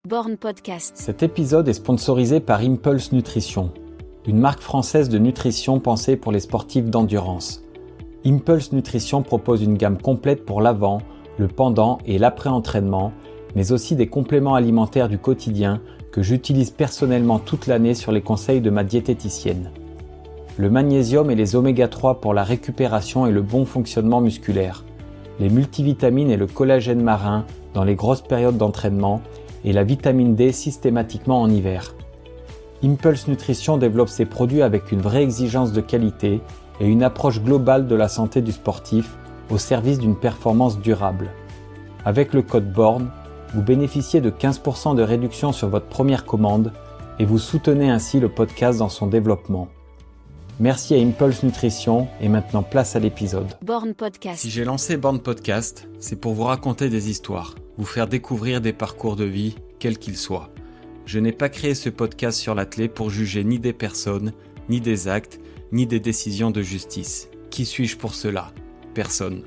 Born Podcast. Cet épisode est sponsorisé par Impulse Nutrition, une marque française de nutrition pensée pour les sportifs d'endurance. Impulse Nutrition propose une gamme complète pour l'avant, le pendant et l'après-entraînement, mais aussi des compléments alimentaires du quotidien que j'utilise personnellement toute l'année sur les conseils de ma diététicienne. Le magnésium et les oméga 3 pour la récupération et le bon fonctionnement musculaire, les multivitamines et le collagène marin dans les grosses périodes d'entraînement et la vitamine D systématiquement en hiver. Impulse Nutrition développe ses produits avec une vraie exigence de qualité et une approche globale de la santé du sportif au service d'une performance durable. Avec le code BORN, vous bénéficiez de 15% de réduction sur votre première commande et vous soutenez ainsi le podcast dans son développement. Merci à Impulse Nutrition et maintenant place à l'épisode. Born Podcast. Si j'ai lancé Born Podcast, c'est pour vous raconter des histoires, vous faire découvrir des parcours de vie, quels qu'ils soient. Je n'ai pas créé ce podcast sur l'athlète pour juger ni des personnes, ni des actes, ni des décisions de justice. Qui suis-je pour cela ? Personne.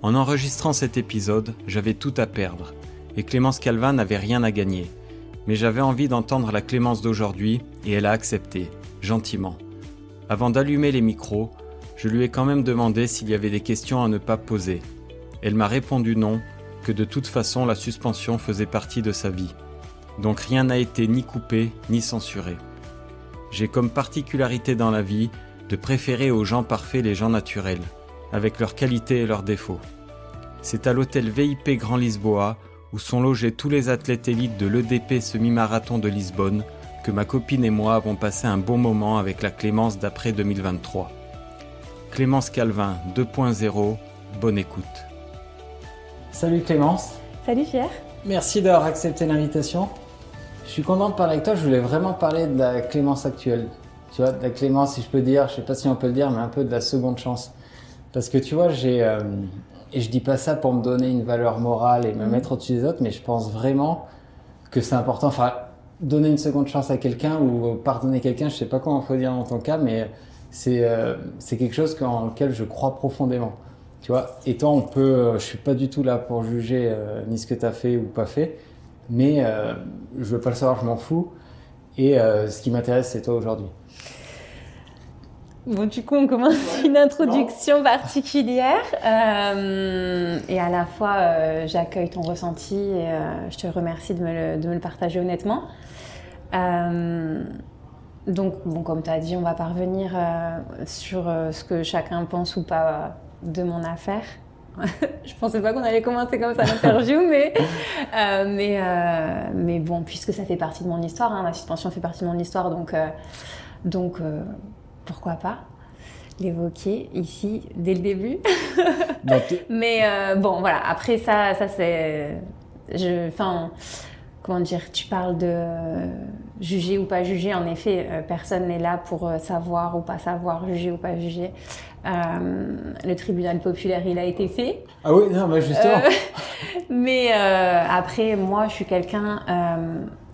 En enregistrant cet épisode, j'avais tout à perdre, et Clémence Calvin n'avait rien à gagner. Mais j'avais envie d'entendre la Clémence d'aujourd'hui, et elle a accepté, gentiment. Avant d'allumer les micros, je lui ai quand même demandé s'il y avait des questions à ne pas poser. Elle m'a répondu non, que de toute façon la suspension faisait partie de sa vie. Donc rien n'a été ni coupé ni censuré. J'ai comme particularité dans la vie de préférer aux gens parfaits les gens naturels, avec leurs qualités et leurs défauts. C'est à l'hôtel VIP Grand Lisboa, où sont logés tous les athlètes élites de l'EDP semi-marathon de Lisbonne, que ma copine et moi avons passé un bon moment avec la Clémence d'après 2023. Clémence Calvin 2.0, bonne écoute. Salut Clémence. Salut Pierre. Merci d'avoir accepté l'invitation. Je suis content de parler avec toi, je voulais vraiment parler de la Clémence actuelle. Tu vois, de la Clémence, si je peux dire, je sais pas si on peut le dire, mais un peu de la seconde chance. Parce que tu vois, et je dis pas ça pour me donner une valeur morale et me mettre au-dessus des autres, mais je pense vraiment que c'est important. Enfin, donner une seconde chance à quelqu'un ou pardonner quelqu'un, je sais pas comment il faut dire dans ton cas, mais c'est quelque chose en lequel je crois profondément. Tu vois, et toi, je suis pas du tout là pour juger ni ce que tu as fait ou pas fait, mais je veux pas le savoir, je m'en fous. Et ce qui m'intéresse, c'est toi aujourd'hui. Bon, du coup, on commence une introduction particulière et à la fois, j'accueille ton ressenti et je te remercie de me le partager honnêtement. Donc, bon, comme tu as dit, on va pas revenir sur ce que chacun pense ou pas de mon affaire. Je pensais pas qu'on allait commencer comme ça l'interview, mais bon, puisque ça fait partie de mon histoire, hein, la suspension fait partie de mon histoire, donc pourquoi pas l'évoquer ici dès le début. Mais bon, voilà. Après ça c'est, comment dire, tu parles de juger ou pas juger. En effet, personne n'est là pour savoir ou pas savoir, juger ou pas juger. Le tribunal populaire, il a été fait. Ah oui, non, mais justement. Mais après, moi, je suis quelqu'un,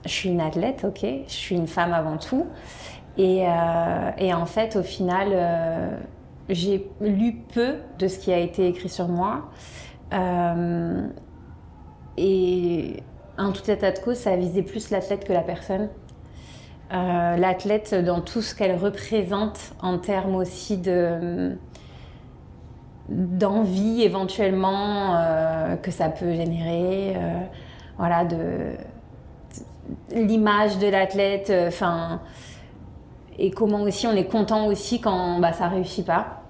je suis une athlète, ok. Je suis une femme avant tout. Et en fait, au final, j'ai lu peu de ce qui a été écrit sur moi. Et en tout état de cause, ça visait plus l'athlète que la personne. L'athlète dans tout ce qu'elle représente en termes aussi d'envie éventuellement que ça peut générer, voilà, de l'image de l'athlète, et comment aussi on est content aussi quand ça réussit pas.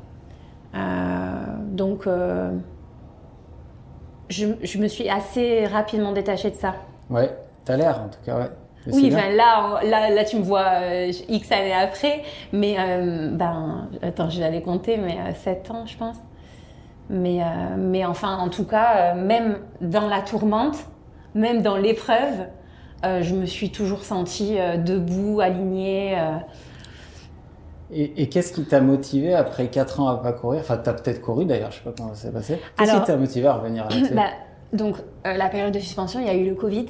Donc je me suis assez rapidement détachée de ça. Ouais, t'as l'air en tout cas, ouais. Oui, là tu me vois X années après, mais attends, je vais aller compter, mais 7 ans je pense. Mais enfin, en tout cas, même dans la tourmente, même dans l'épreuve, je me suis toujours sentie debout, alignée. Et qu'est-ce qui t'a motivé après 4 ans à pas courir ? Enfin, t'as peut-être couru d'ailleurs, je sais pas comment ça s'est passé. Qu'est-ce qui t'a motivé à revenir à l'athlète ? Donc, la période de suspension, il y a eu le Covid.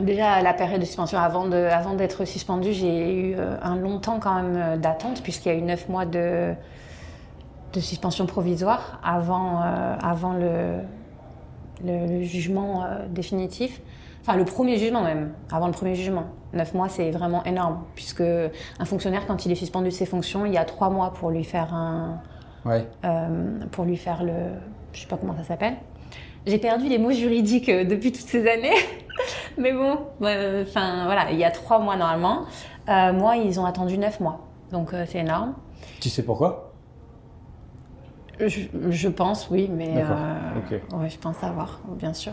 Déjà, la période de suspension, avant d'être suspendue, j'ai eu un long temps quand même d'attente, puisqu'il y a eu 9 mois de suspension provisoire avant le jugement définitif. Enfin, le premier jugement même, avant le premier jugement. 9 mois, c'est vraiment énorme, puisque un fonctionnaire, quand il est suspendu de ses fonctions, il y a 3 mois pour lui faire pour lui faire je sais pas comment ça s'appelle. J'ai perdu les mots juridiques depuis toutes ces années, mais bon, voilà, il y a 3 mois normalement. Moi, ils ont attendu 9 mois, donc c'est énorme. Tu sais pourquoi? Je pense, oui, mais Ok. ouais, je pense savoir, bien sûr.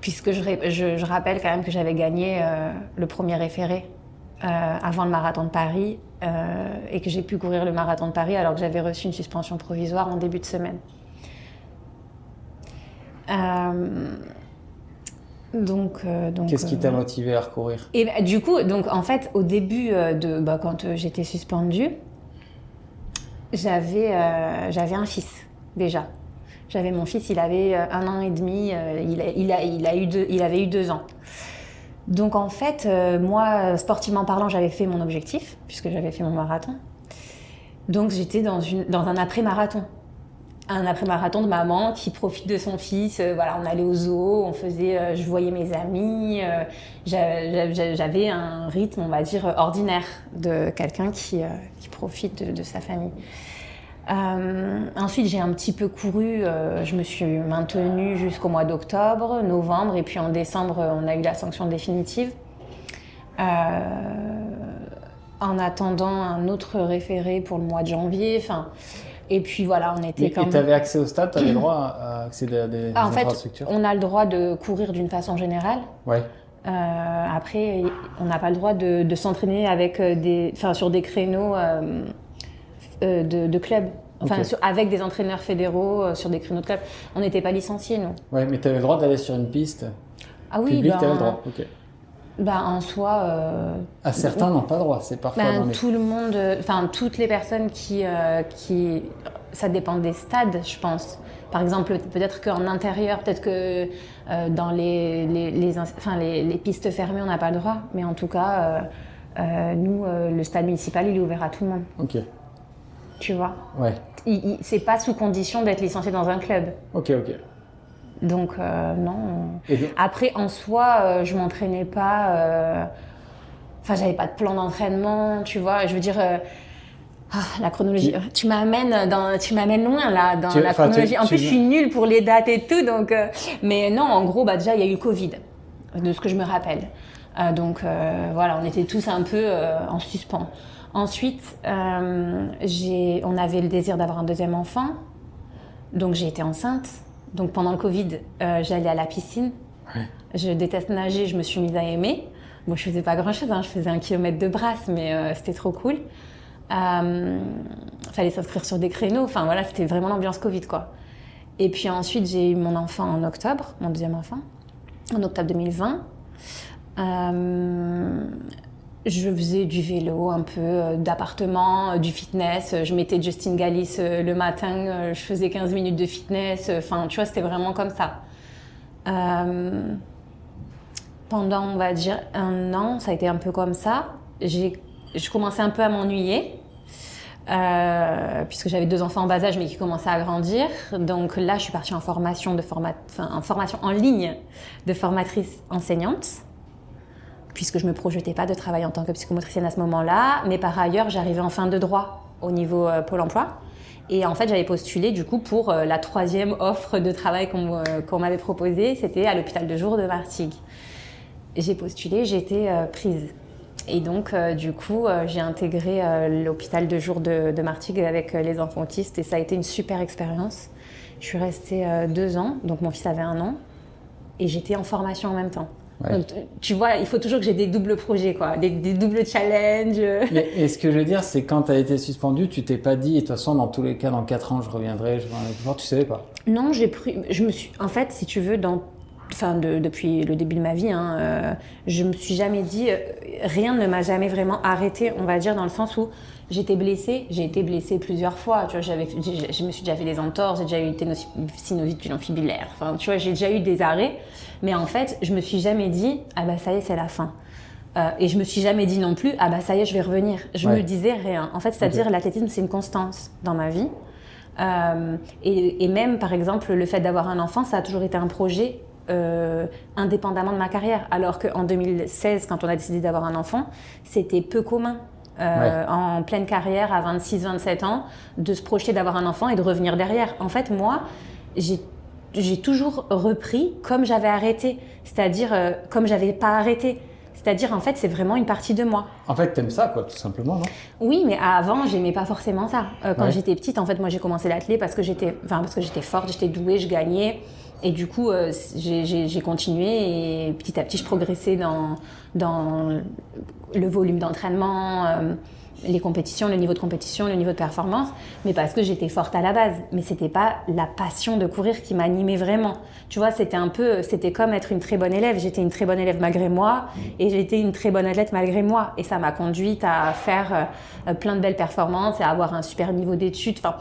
Puisque je rappelle quand même que j'avais gagné le premier référé avant le marathon de Paris et que j'ai pu courir le marathon de Paris alors que j'avais reçu une suspension provisoire en début de semaine. Donc Qu'est-ce qui t'a motivé à recourir? Et du coup, donc en fait, au début quand j'étais suspendue, j'avais un fils déjà. J'avais mon fils, il avait 1 an et demi, il avait eu 2 ans. Donc en fait, moi, sportivement parlant, j'avais fait mon objectif, puisque j'avais fait mon marathon. Donc j'étais dans un après-marathon. Un après-marathon de maman qui profite de son fils. Voilà, on allait au zoo, je voyais mes amis. J'avais un rythme, on va dire, ordinaire de quelqu'un qui profite de sa famille. Ensuite, j'ai un petit peu couru. Je me suis maintenue jusqu'au mois d'octobre, novembre, et puis en décembre, on a eu la sanction définitive. En attendant un autre référé pour le mois de janvier. Et puis voilà, on était quand même... Et tu avais accès au stade, tu avais le droit à accéder à des infrastructures? En fait, on a le droit de courir d'une façon générale. Ouais. Après, on n'a pas le droit de s'entraîner sur des créneaux de club. Enfin, Okay. Avec des entraîneurs fédéraux sur des créneaux de club. On n'était pas licenciés, nous. Ouais, mais tu avais le droit d'aller sur une piste Ah oui, publique, tu avais le droit. Ok. En soi... certains n'ont pas le droit, c'est parfois dans les... Tout le monde, toutes les personnes qui... Ça dépend des stades, je pense. Par exemple, peut-être qu'en intérieur, peut-être que dans les pistes fermées, on n'a pas le droit. Mais en tout cas, nous, le stade municipal, il est ouvert à tout le monde. Ok. Tu vois? Ouais. C'est pas sous condition d'être licencié dans un club. Ok. Donc, non. Et bien... Après, en soi, je m'entraînais pas... j'avais pas de plan d'entraînement, tu vois. Je veux dire... la chronologie. Tu m'amènes loin, là, dans la chronologie. En plus, je suis nulle pour les dates et tout, donc... Mais non, en gros, déjà, il y a eu le Covid, de ce que je me rappelle. Donc, voilà, on était tous un peu en suspens. Ensuite, on avait le désir d'avoir un deuxième enfant. Donc, j'ai été enceinte. Donc, pendant le Covid, j'allais à la piscine. Ouais. Je déteste nager, je me suis mise à aimer. Bon, je faisais pas grand-chose, je faisais 1 kilomètre de brasse, mais c'était trop cool. Fallait s'inscrire sur des créneaux. Enfin, voilà, c'était vraiment l'ambiance Covid, quoi. Et puis ensuite, j'ai eu mon enfant en octobre, mon deuxième enfant, en octobre 2020. Je faisais du vélo, un peu d'appartement, du fitness. Je mettais Justin Galis le matin, je faisais 15 minutes de fitness. Enfin, tu vois, c'était vraiment comme ça. Pendant, on va dire, 1 an, ça a été un peu comme ça. Je commençais un peu à m'ennuyer, puisque j'avais 2 enfants en bas âge, mais qui commençaient à grandir. Donc là, je suis partie en formation en ligne de formatrice enseignante, puisque je ne me projetais pas de travailler en tant que psychomotricienne à ce moment-là. Mais par ailleurs, j'arrivais en fin de droit au niveau Pôle emploi. Et en fait, j'avais postulé du coup pour la 3e offre de travail qu'on m'avait proposée. C'était à l'hôpital de jour de Martigues. J'ai postulé, j'ai été prise. Et donc, du coup, j'ai intégré l'hôpital de jour de Martigues avec les enfants autistes. Et ça a été une super expérience. Je suis restée 2 ans. Donc, mon fils avait 1 an. Et j'étais en formation en même temps. Ouais. Donc, tu vois, il faut toujours que j'ai des doubles projets, quoi, des doubles challenges. Et ce que je veux dire, c'est quand tu as été suspendue, tu t'es pas dit, et de toute façon, dans tous les cas, dans 4 ans, je reviendrai, tu savais pas? Non, en fait, si tu veux, depuis le début de ma vie, je me suis jamais dit, rien ne m'a jamais vraiment arrêtée, on va dire, dans le sens où j'étais blessée, j'ai été blessée plusieurs fois, tu vois, je me suis déjà fait des entorses, j'ai déjà eu une synovite tunofibulaire, enfin, tu vois, j'ai déjà eu des arrêts, mais en fait, je me suis jamais dit, ah bah ça y est, c'est la fin. Et je me suis jamais dit non plus, ah bah ça y est, je vais revenir. Je me disais rien. En fait, c'est-à-dire, l'athlétisme, c'est une constance dans ma vie. Et même, par exemple, le fait d'avoir un enfant, ça a toujours été un projet indépendamment de ma carrière. Alors qu'en 2016, quand on a décidé d'avoir un enfant, c'était peu commun. En pleine carrière, à 26-27 ans, de se projeter d'avoir un enfant et de revenir derrière. En fait, moi, j'ai toujours repris comme j'avais arrêté, c'est-à-dire comme j'avais pas arrêté. C'est-à-dire, en fait, c'est vraiment une partie de moi. En fait, t'aimes ça, quoi, tout simplement, non? Oui, mais avant, j'aimais pas forcément ça. Quand j'étais petite, en fait, moi, j'ai commencé l'athlé parce que j'étais forte, j'étais douée, je gagnais. Et du coup, j'ai continué et petit à petit, je progressais dans le volume d'entraînement, les compétitions, le niveau de compétition, le niveau de performance, mais parce que j'étais forte à la base. Mais c'était pas la passion de courir qui m'animait vraiment. Tu vois, c'était comme être une très bonne élève. J'étais une très bonne élève malgré moi et j'étais une très bonne athlète malgré moi. Et ça m'a conduite à faire plein de belles performances et à avoir un super niveau d'études. Enfin,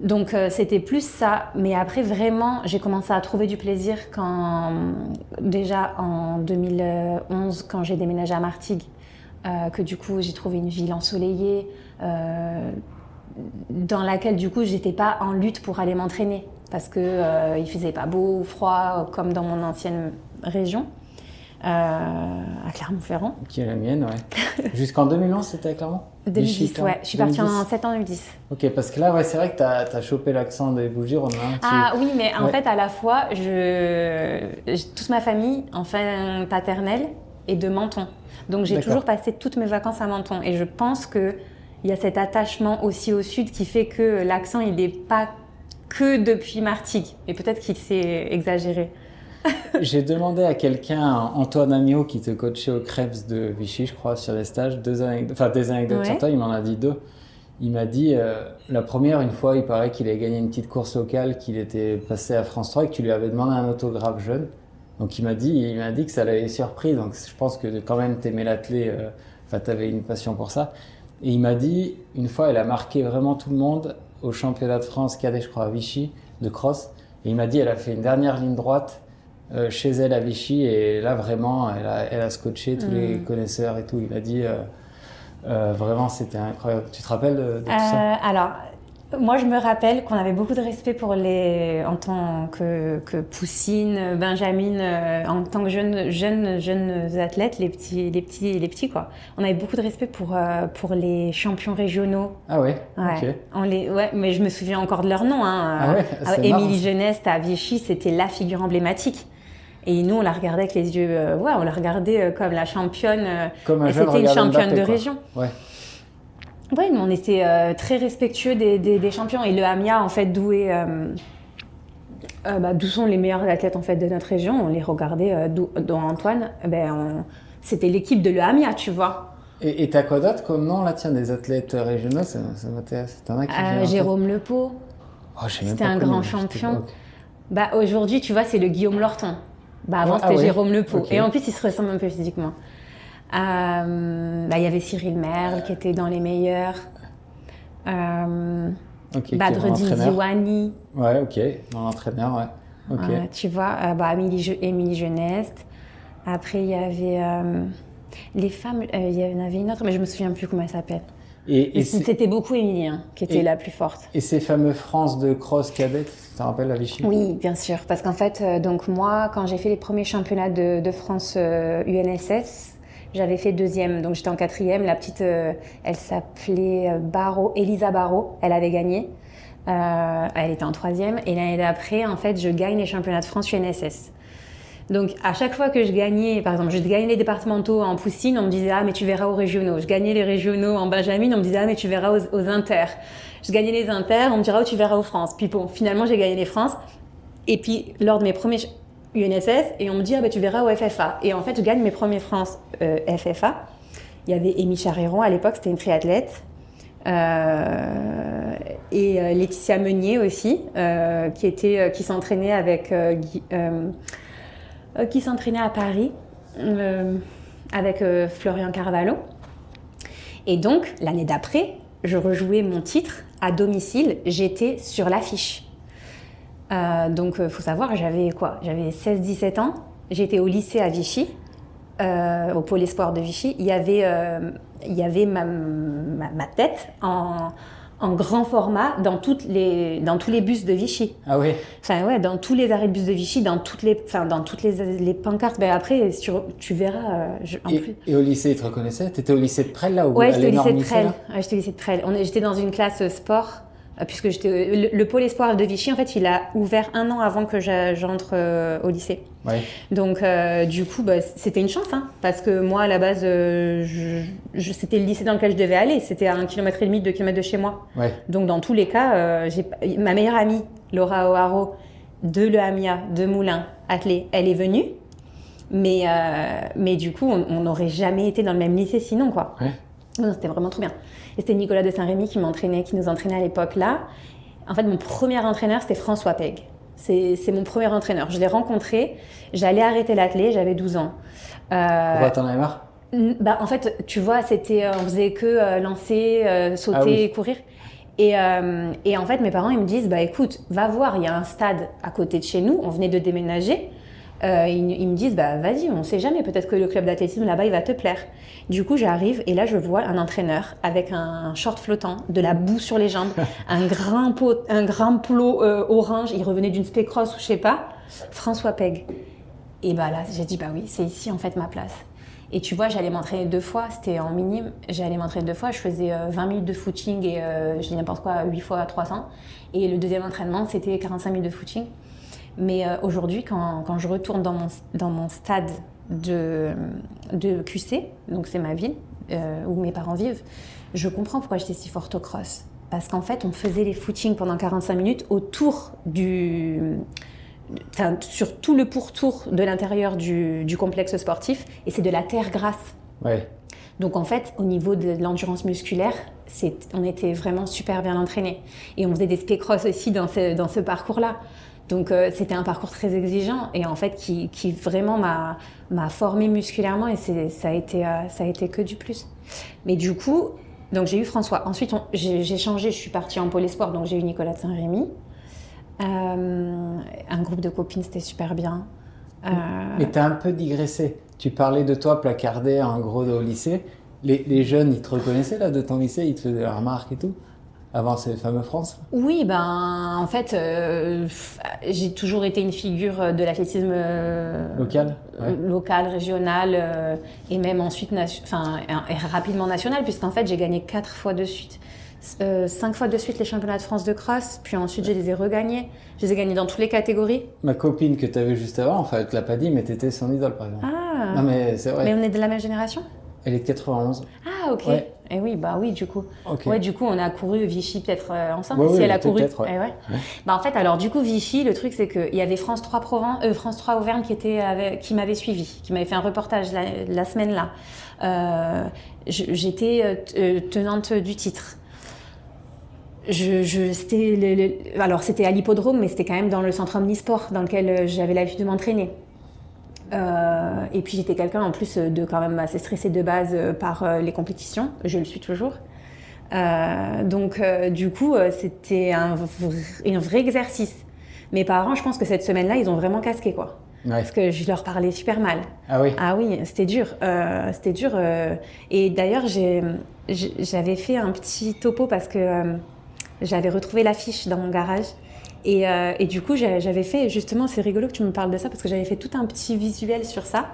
donc c'était plus ça. Mais après, vraiment, j'ai commencé à trouver du plaisir déjà en 2011, quand j'ai déménagé à Martigues. Que du coup j'ai trouvé une ville ensoleillée dans laquelle du coup j'étais pas en lutte pour aller m'entraîner parce que il faisait pas beau ou froid comme dans mon ancienne région à Clermont-Ferrand. Qui est la mienne, ouais. Jusqu'en 2011, c'était à Clermont? 2010, ouais. Je suis partie en septembre 2010. Ok, parce que là, ouais, c'est vrai que t'as chopé l'accent des Bouches-du-Rhône. Hein, Ah oui, mais en fait, à la fois, toute ma famille, enfin paternelle, est de Menton. Donc j'ai toujours passé toutes mes vacances à Menton. Et je pense qu'il y a cet attachement aussi au sud qui fait que l'accent, il n'est pas que depuis Martigues. Et peut-être qu'il s'est exagéré. J'ai demandé à quelqu'un, Antoine Amiot, qui te coachait au Krebs de Vichy, je crois, sur des stages, des anecdotes sur toi. Il m'en a dit deux. Il m'a dit, la première, une fois, il paraît qu'il avait gagné une petite course locale, qu'il était passé à France 3 et que tu lui avais demandé un autographe jeune. Donc il m'a dit que ça l'avait surpris. Donc je pense que quand même t'aimais l'athlé, t'avais une passion pour ça. Et il m'a dit, une fois, elle a marqué vraiment tout le monde au championnat de France cadet, je crois, à Vichy, de cross. Et il m'a dit, elle a fait une dernière ligne droite chez elle à Vichy. Et là, vraiment, elle a scotché tous les connaisseurs et tout. Il a dit, vraiment, c'était incroyable. Tu te rappelles de tout ça? Alors, moi, je me rappelle qu'on avait beaucoup de respect pour en tant que Poussine, Benjamine, en tant que jeunes athlètes, les petits quoi. On avait beaucoup de respect pour les champions régionaux. Ah ouais. Ouais. Okay. Mais je me souviens encore de leur nom. Hein. Ah ouais. Émilie Geneste à Vichy, c'était la figure emblématique. Et nous, on la regardait avec les yeux, on la regardait comme la championne. Comme un c'était une championne de région. Ouais. Oui, mais on était très respectueux des champions. Et le Hamia, en fait, d'où sont les meilleurs athlètes en fait, de notre région, on les regardait, dont Antoine, c'était l'équipe de le Hamia, tu vois. Et t'as quoi d'autre comme nom, là, tiens, des athlètes régionaux, ça m'intéresse. T'en as qui Jérôme Lepeau, c'était un grand champion. Aujourd'hui, tu vois, c'est le Guillaume Lorton. Avant, c'était Jérôme Lepeau. Okay. Et en plus, il se ressemble un peu physiquement. Il y avait Cyril Merle qui était dans les meilleurs. Badreddin Ziwani. Ouais, ok. Mon entraîneur, ouais. Okay. Tu vois, Émilie Geneste. Après, il y avait les femmes. Il y en avait une autre, mais je me souviens plus comment elle s'appelle. Et c'était beaucoup Émilie qui était la plus forte. Et ces fameux France de cross cadet, tu te rappelles à Vichy? Oui, bien sûr. Parce qu'en fait, donc moi, quand j'ai fait les premiers championnats de France UNSS, j'avais fait 2e, donc j'étais en 4e. La petite, elle s'appelait Elisa Barrault, elle avait gagné. Elle était en 3e. Et l'année d'après, en fait, je gagne les championnats de France UNSS. Donc, à chaque fois que je gagnais, par exemple, je gagnais les départementaux en Poussine, on me disait « Ah, mais tu verras aux régionaux ». Je gagnais les régionaux en Benjamine, on me disait « Ah, mais tu verras aux Inter ». Je gagnais les Inter, on me dira « Oh, tu verras aux France ». Puis bon, finalement, j'ai gagné les France. Et puis, lors de mes premiers UNSS, et on me dit « Ah, ben tu verras au FFA ». Et en fait, je gagne mes premiers France FFA. Il y avait Amy Charéron, à l'époque, c'était une triathlète. Et Laetitia Meunier aussi, qui s'entraînait avec... qui s'entraînait à Paris avec Florian Carvalho. Et donc, l'année d'après, je rejouais mon titre à domicile. J'étais sur l'affiche. Donc, il faut savoir, j'avais 16-17 ans. J'étais au lycée à Vichy, au pôle espoir de Vichy. Il y avait ma tête en grand format dans tous les bus de Vichy. Ah oui. Enfin ouais, dans tous les arrêts de bus de Vichy, dans toutes les pancartes. Ben après, tu verras. Et au lycée, ils te reconnaissaient? T'étais au lycée de Presles là? Ouais, j'étais au lycée de Presles. J'étais au lycée de Presles. J'étais dans une classe sport. Puisque le pôle espoir de Vichy, en fait, il a ouvert 1 an avant que j'entre au lycée. Ouais. Donc, du coup, c'était une chance, hein, parce que moi, à la base, c'était le lycée dans lequel je devais aller. C'était à 1,5 km, 2 km de chez moi. Ouais. Donc, dans tous les cas, ma meilleure amie, Laura O'Haro, de l'EAMIA, de Moulins, athlée, elle est venue. Mais du coup, on n'aurait jamais été dans le même lycée sinon, quoi. Ouais. Non, c'était vraiment trop bien. Et c'était Nicolas de Saint-Rémy qui nous entraînait à l'époque là. En fait, mon premier entraîneur, c'était François Peg. C'est mon premier entraîneur. Je l'ai rencontré, j'allais arrêter l'athlé, j'avais 12 ans. Pourquoi t'en avais marre? En fait, tu vois, on faisait que lancer, sauter et courir. Et en fait, mes parents, ils me disent, écoute, va voir, il y a un stade à côté de chez nous, on venait de déménager. Ils me disent, vas-y, on sait jamais, peut-être que le club d'athlétisme là-bas, il va te plaire. Du coup, j'arrive et là, je vois un entraîneur avec un short flottant, de la boue sur les jambes, un grand plot orange, il revenait d'une spé-cross ou je sais pas, François Peg. Et là, j'ai dit, oui, c'est ici en fait ma place. Et tu vois, j'allais m'entraîner 2 fois, c'était en minime, j'allais m'entraîner 2 fois, je faisais 20 minutes de footing et je dis n'importe quoi, 8 fois 300. Et le deuxième entraînement, c'était 45 minutes de footing. Mais aujourd'hui, quand je retourne dans mon stade de QC, donc c'est ma ville où mes parents vivent, je comprends pourquoi j'étais si forte au cross. Parce qu'en fait, on faisait les footings pendant 45 minutes autour sur tout le pourtour de l'intérieur du complexe sportif, et c'est de la terre grasse. Ouais. Donc en fait, au niveau de l'endurance musculaire, on était vraiment super bien entraînés. Et on faisait des spé-cross aussi dans ce parcours-là. Donc c'était un parcours très exigeant et en fait qui vraiment m'a formée musculairement, et ça a été que du plus. Mais du coup, donc j'ai eu François. Ensuite j'ai changé, je suis partie en pôle espoir, donc j'ai eu Nicolas de Saint-Rémy. Un groupe de copines, c'était super bien. Mais t'as un peu digressé. Tu parlais de toi placardé en gros au lycée. Les jeunes, ils te reconnaissaient là de ton lycée, ils te faisaient des remarques et tout? Avant ces fameux France? Oui, en fait, j'ai toujours été une figure de l'athlétisme local, régional, et même ensuite rapidement national, puisqu'en fait, j'ai gagné 4 fois de suite. 5 fois de suite les championnats de France de cross, puis ensuite je les ai regagnés. Je les ai gagnés dans toutes les catégories. Ma copine que tu as vue juste avant, enfin, elle te l'a pas dit, mais tu étais son idole par exemple. Ah. Non, mais c'est vrai. Mais on est de la même génération? Elle est de 91. Ah, ok. Ouais. Et oui, oui, du coup. Okay. Ouais, du coup, on a couru Vichy peut-être ensemble. Ouais, si oui, elle a couru. Ouais. Ouais. En fait, alors du coup, Vichy, le truc, c'est qu'il y avait France 3 Auvergne qui m'avait suivi, qui m'avait fait un reportage la semaine là. J'étais tenante du titre. Alors c'était à l'hippodrome, mais c'était quand même dans le centre omnisport dans lequel j'avais l'habitude de m'entraîner. Et puis j'étais quelqu'un en plus de quand même assez stressé de base par les compétitions, je le suis toujours. Donc du coup c'était un vrai exercice. Mes parents, je pense que cette semaine-là, ils ont vraiment casqué quoi. Ouais. Parce que je leur parlais super mal. Ah oui? Ah oui, c'était dur. Et d'ailleurs, j'avais fait un petit topo parce que j'avais retrouvé l'affiche dans mon garage. Et du coup, j'avais fait, justement, c'est rigolo que tu me parles de ça, parce que j'avais fait tout un petit visuel sur ça,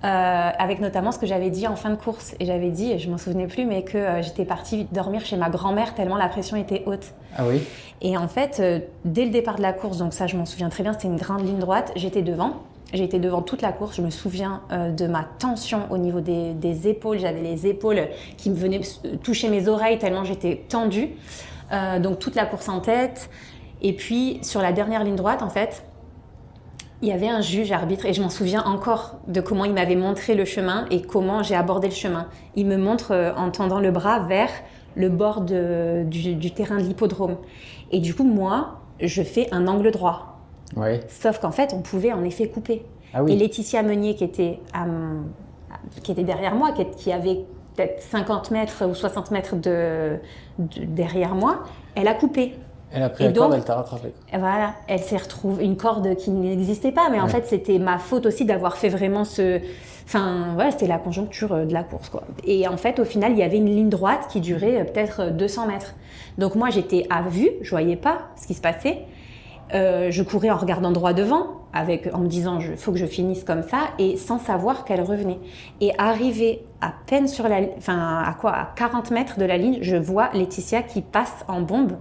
avec notamment ce que j'avais dit en fin de course. Et j'avais dit, je m'en souvenais plus, mais que j'étais partie dormir chez ma grand-mère tellement la pression était haute. Ah oui? Et en fait, dès le départ de la course, donc ça je m'en souviens très bien, c'était une grande ligne droite, j'étais devant. J'ai été devant toute la course, je me souviens de ma tension au niveau des épaules. J'avais les épaules qui me venaient toucher mes oreilles tellement j'étais tendue. Donc toute la course en tête. Et puis sur la dernière ligne droite, en fait, il y avait un juge arbitre et je m'en souviens encore de comment il m'avait montré le chemin et comment j'ai abordé le chemin. Il me montre en tendant le bras vers le bord du terrain de l'hippodrome. Et du coup, moi, je fais un angle droit. Ouais. Sauf qu'en fait, on pouvait en effet couper. Ah oui. Et Laetitia Meunier, qui était derrière moi, qui avait peut-être 50 mètres ou 60 mètres derrière moi, elle a coupé. Elle a pris Et la corde, donc, elle t'a rattrapé. Voilà, elle s'est retrouvée une corde qui n'existait pas, mais en fait c'était ma faute aussi d'avoir fait vraiment enfin voilà, c'était la conjoncture de la course quoi. Et en fait au final il y avait une ligne droite qui durait peut-être 200 mètres. Donc moi j'étais à vue, je voyais pas ce qui se passait. Je courais en regardant droit devant, en me disant faut que je finisse comme ça, et sans savoir qu'elle revenait. Et arrivé à peine sur à 40 mètres de la ligne, je vois Laetitia qui passe en bombe,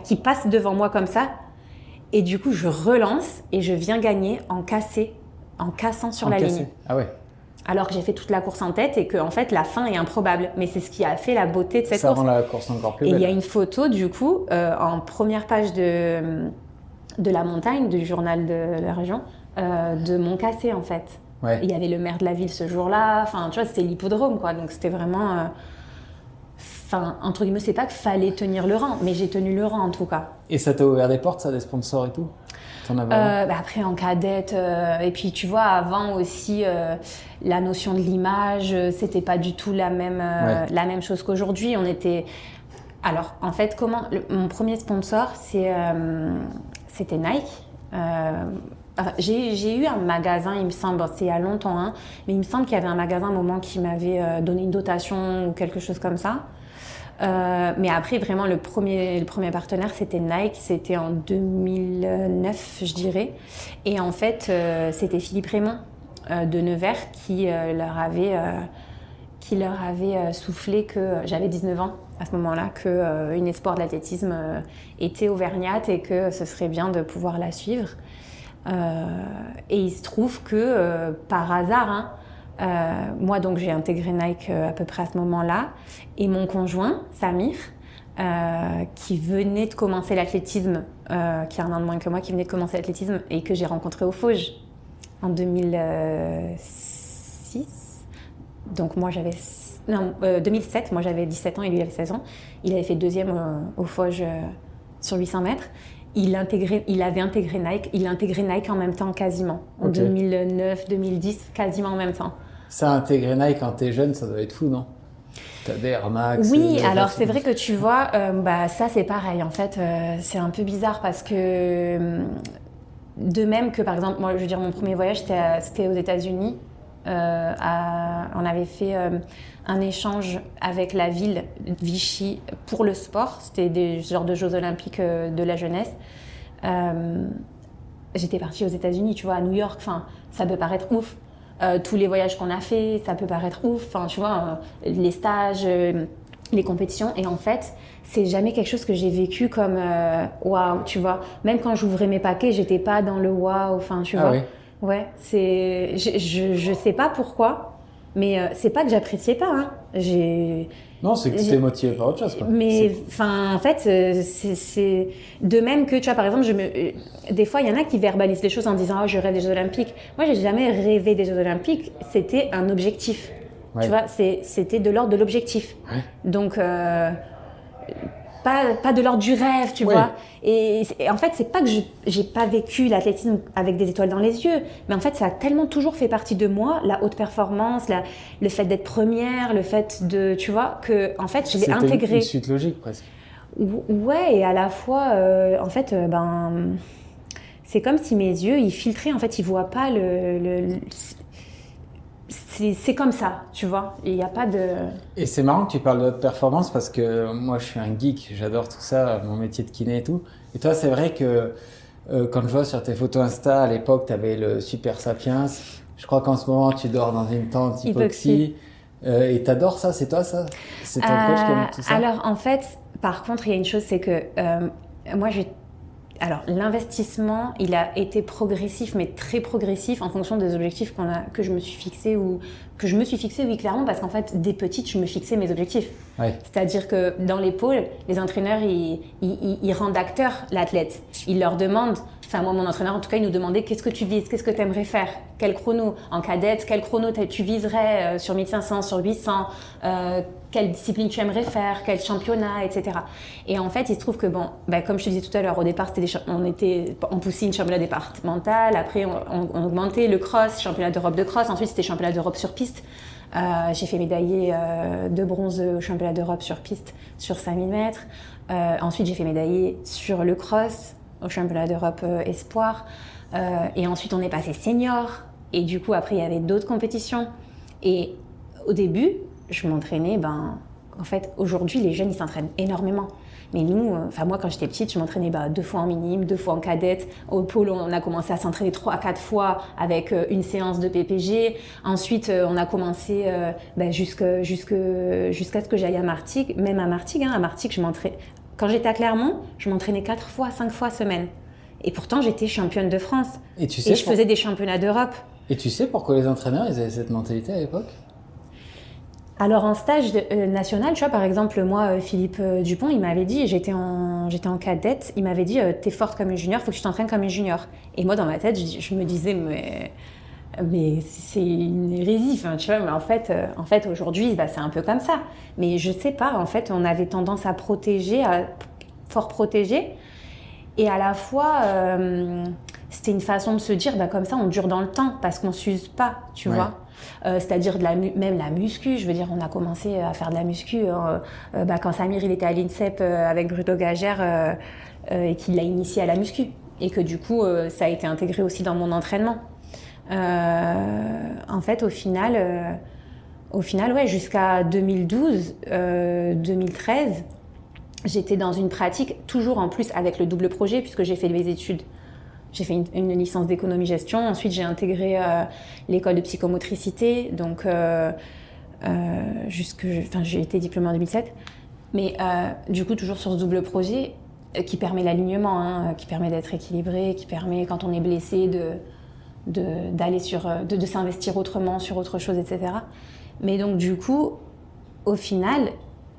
qui passe devant moi comme ça, et du coup je relance et je viens gagner en cassant sur la ligne. Ah ouais. Alors que j'ai fait toute la course en tête et que en fait la fin est improbable, mais c'est ce qui a fait la beauté de cette course. Ça rend la course encore plus belle. Et il y a une photo du coup en première page de la montagne, du journal de la région, de Montcassé en fait. Ouais. Il y avait le maire de la ville ce jour-là, enfin tu vois c'était l'hippodrome quoi, donc c'était vraiment, entre guillemets c'est pas qu'il fallait tenir le rang, mais j'ai tenu le rang en tout cas. Et ça t'a ouvert des portes ça, des sponsors et tout? Après en cadette, et puis tu vois avant aussi la notion de l'image, c'était pas du tout la même chose qu'aujourd'hui. Alors en fait mon premier sponsor c'était Nike. J'ai eu un magasin, il me semble, c'est il y a longtemps, hein, mais il me semble qu'il y avait un magasin à un moment qui m'avait donné une dotation ou quelque chose comme ça. Mais après, vraiment, le premier partenaire, c'était Nike. C'était en 2009, je dirais. Et en fait, c'était Philippe Raymond de Nevers qui leur avait soufflé que j'avais 19 ans à ce moment-là, qu'une espoir de l'athlétisme était auvergnate et que ce serait bien de pouvoir la suivre. Et il se trouve que, par hasard, moi, donc, j'ai intégré Nike à peu près à ce moment-là. Et mon conjoint, Samir, qui venait de commencer l'athlétisme, qui a un an de moins que moi, qui venait de commencer l'athlétisme et que j'ai rencontré au Fauges en 2006. Donc, moi, 2007, moi, j'avais 17 ans et lui, il avait 16 ans. Il avait fait deuxième au Fauges sur 800 mètres. Il avait intégré Nike. Il a intégré Nike en même temps, quasiment. En 2009, 2010, quasiment en même temps. Ça, intégrer Nike quand t'es jeune, ça doit être fou, non? T'as des Air Max. Oui, alors c'est vrai que tu vois, ça c'est pareil. En fait, c'est un peu bizarre parce que de même que par exemple, moi, je veux dire, mon premier voyage c'était aux États-Unis. On avait fait un échange avec la ville Vichy pour le sport. C'était des genres de Jeux Olympiques de la jeunesse. J'étais partie aux États-Unis, tu vois, à New York. Enfin, ça peut paraître ouf. Tous les voyages qu'on a fait, ça peut paraître ouf. Enfin, tu vois, les stages, les compétitions. Et en fait, c'est jamais quelque chose que j'ai vécu comme waouh, tu vois. Même quand j'ouvrais mes paquets, j'étais pas dans le waouh. Enfin, tu vois. Oui. Ouais, je sais pas pourquoi, mais c'est pas que j'appréciais pas. Hein. Non, c'est que tu t'es motivé par autre chose, quoi. Mais en fait, c'est de même que tu vois, par exemple, des fois, il y en a qui verbalisent les choses en disant je rêve des Jeux Olympiques. Moi, j'ai jamais rêvé des Jeux Olympiques. C'était un objectif. Ouais. Tu vois, c'était de l'ordre de l'objectif. Ouais. Donc pas de l'ordre du rêve, tu vois. Et en fait, c'est pas que j'ai pas vécu l'athlétisme avec des étoiles dans les yeux, mais en fait, ça a tellement toujours fait partie de moi, la haute performance, le fait d'être première, le fait de, tu vois, que en fait, je l'ai intégré. C'était une suite logique presque. Ouais, et à la fois, en fait, c'est comme si mes yeux, ils filtraient. En fait, ils voient pas c'est comme ça, tu vois, il n'y a pas de... Et c'est marrant que tu parles de haute performance parce que moi je suis un geek, j'adore tout ça, mon métier de kiné et tout. Et toi c'est vrai que quand je vois sur tes photos Insta, à l'époque tu avais le Super Sapiens, je crois qu'en ce moment tu dors dans une tente hypoxie. Et t'adores ça, c'est toi ça? C'est ton coach qui aime tout ça? Alors en fait, par contre il y a une chose, c'est que moi alors, l'investissement, il a été progressif, mais très progressif en fonction des objectifs que je me suis fixés oui, clairement, parce qu'en fait, dès petite, je me fixais mes objectifs. Ouais. C'est-à-dire que dans les pôles, les entraîneurs, ils rendent acteurs l'athlète. Ils leur demandent, Enfin, moi, mon entraîneur, en tout cas, il nous demandait qu'est-ce que tu vises, qu'est-ce que tu aimerais faire, quel chrono. En cadette, quel chrono tu viserais sur 1500, sur 800, quelle discipline tu aimerais faire, quel championnat, etc. Et en fait, il se trouve que, comme je te disais tout à l'heure, au départ, on poussait une championnat départemental, après, on augmentait le cross, championnat d'Europe de cross, ensuite, c'était championnat d'Europe sur piste. J'ai fait médailler de bronze au championnat d'Europe sur piste sur 5000 mètres. Ensuite, j'ai fait médailler sur le cross au championnat d'Europe espoir. Et ensuite, on est passé senior. Et du coup, après, il y avait d'autres compétitions. Et au début, je m'entraînais, en fait, aujourd'hui, les jeunes, ils s'entraînent énormément. Mais nous, moi, quand j'étais petite, je m'entraînais 2 fois en minime, 2 fois en cadette. Au pôle, on a commencé à s'entraîner 3 à 4 fois avec une séance de PPG. Ensuite, on a commencé jusqu'à ce que j'aille à Martigues. Même à Martigues, quand j'étais à Clermont, je m'entraînais 4 fois, 5 fois semaine. Et pourtant, j'étais championne de France. Et je faisais des championnats d'Europe. Et tu sais pourquoi les entraîneurs, ils avaient cette mentalité à l'époque ? Alors en stage national, tu vois, par exemple, moi, Philippe Dupont, il m'avait dit, j'étais en cadette, il m'avait dit, t'es forte comme une junior, faut que tu t'entraînes comme une junior. Et moi, dans ma tête, je me disais, mais c'est une hérésie, tu vois, mais en fait aujourd'hui, c'est un peu comme ça. Mais je sais pas, en fait, on avait tendance à protéger, à fort protéger, et à la fois, c'était une façon de se dire, comme ça, on dure dans le temps, parce qu'on s'use pas, tu vois. C'est-à-dire même la muscu, je veux dire, on a commencé à faire de la muscu quand Samir il était à l'INSEP avec Bruno Gagère et qu'il l'a initié à la muscu et que du coup ça a été intégré aussi dans mon entraînement. En fait, au final, jusqu'à 2012, 2013, j'étais dans une pratique toujours en plus avec le double projet puisque j'ai fait mes études. J'ai fait une licence d'économie-gestion. Ensuite, j'ai intégré l'école de psychomotricité. Donc, j'ai été diplômée en 2007. Mais du coup, toujours sur ce double projet qui permet l'alignement, qui permet d'être équilibré, qui permet, quand on est blessé, d'aller de s'investir autrement sur autre chose, etc. Mais donc, du coup, au final,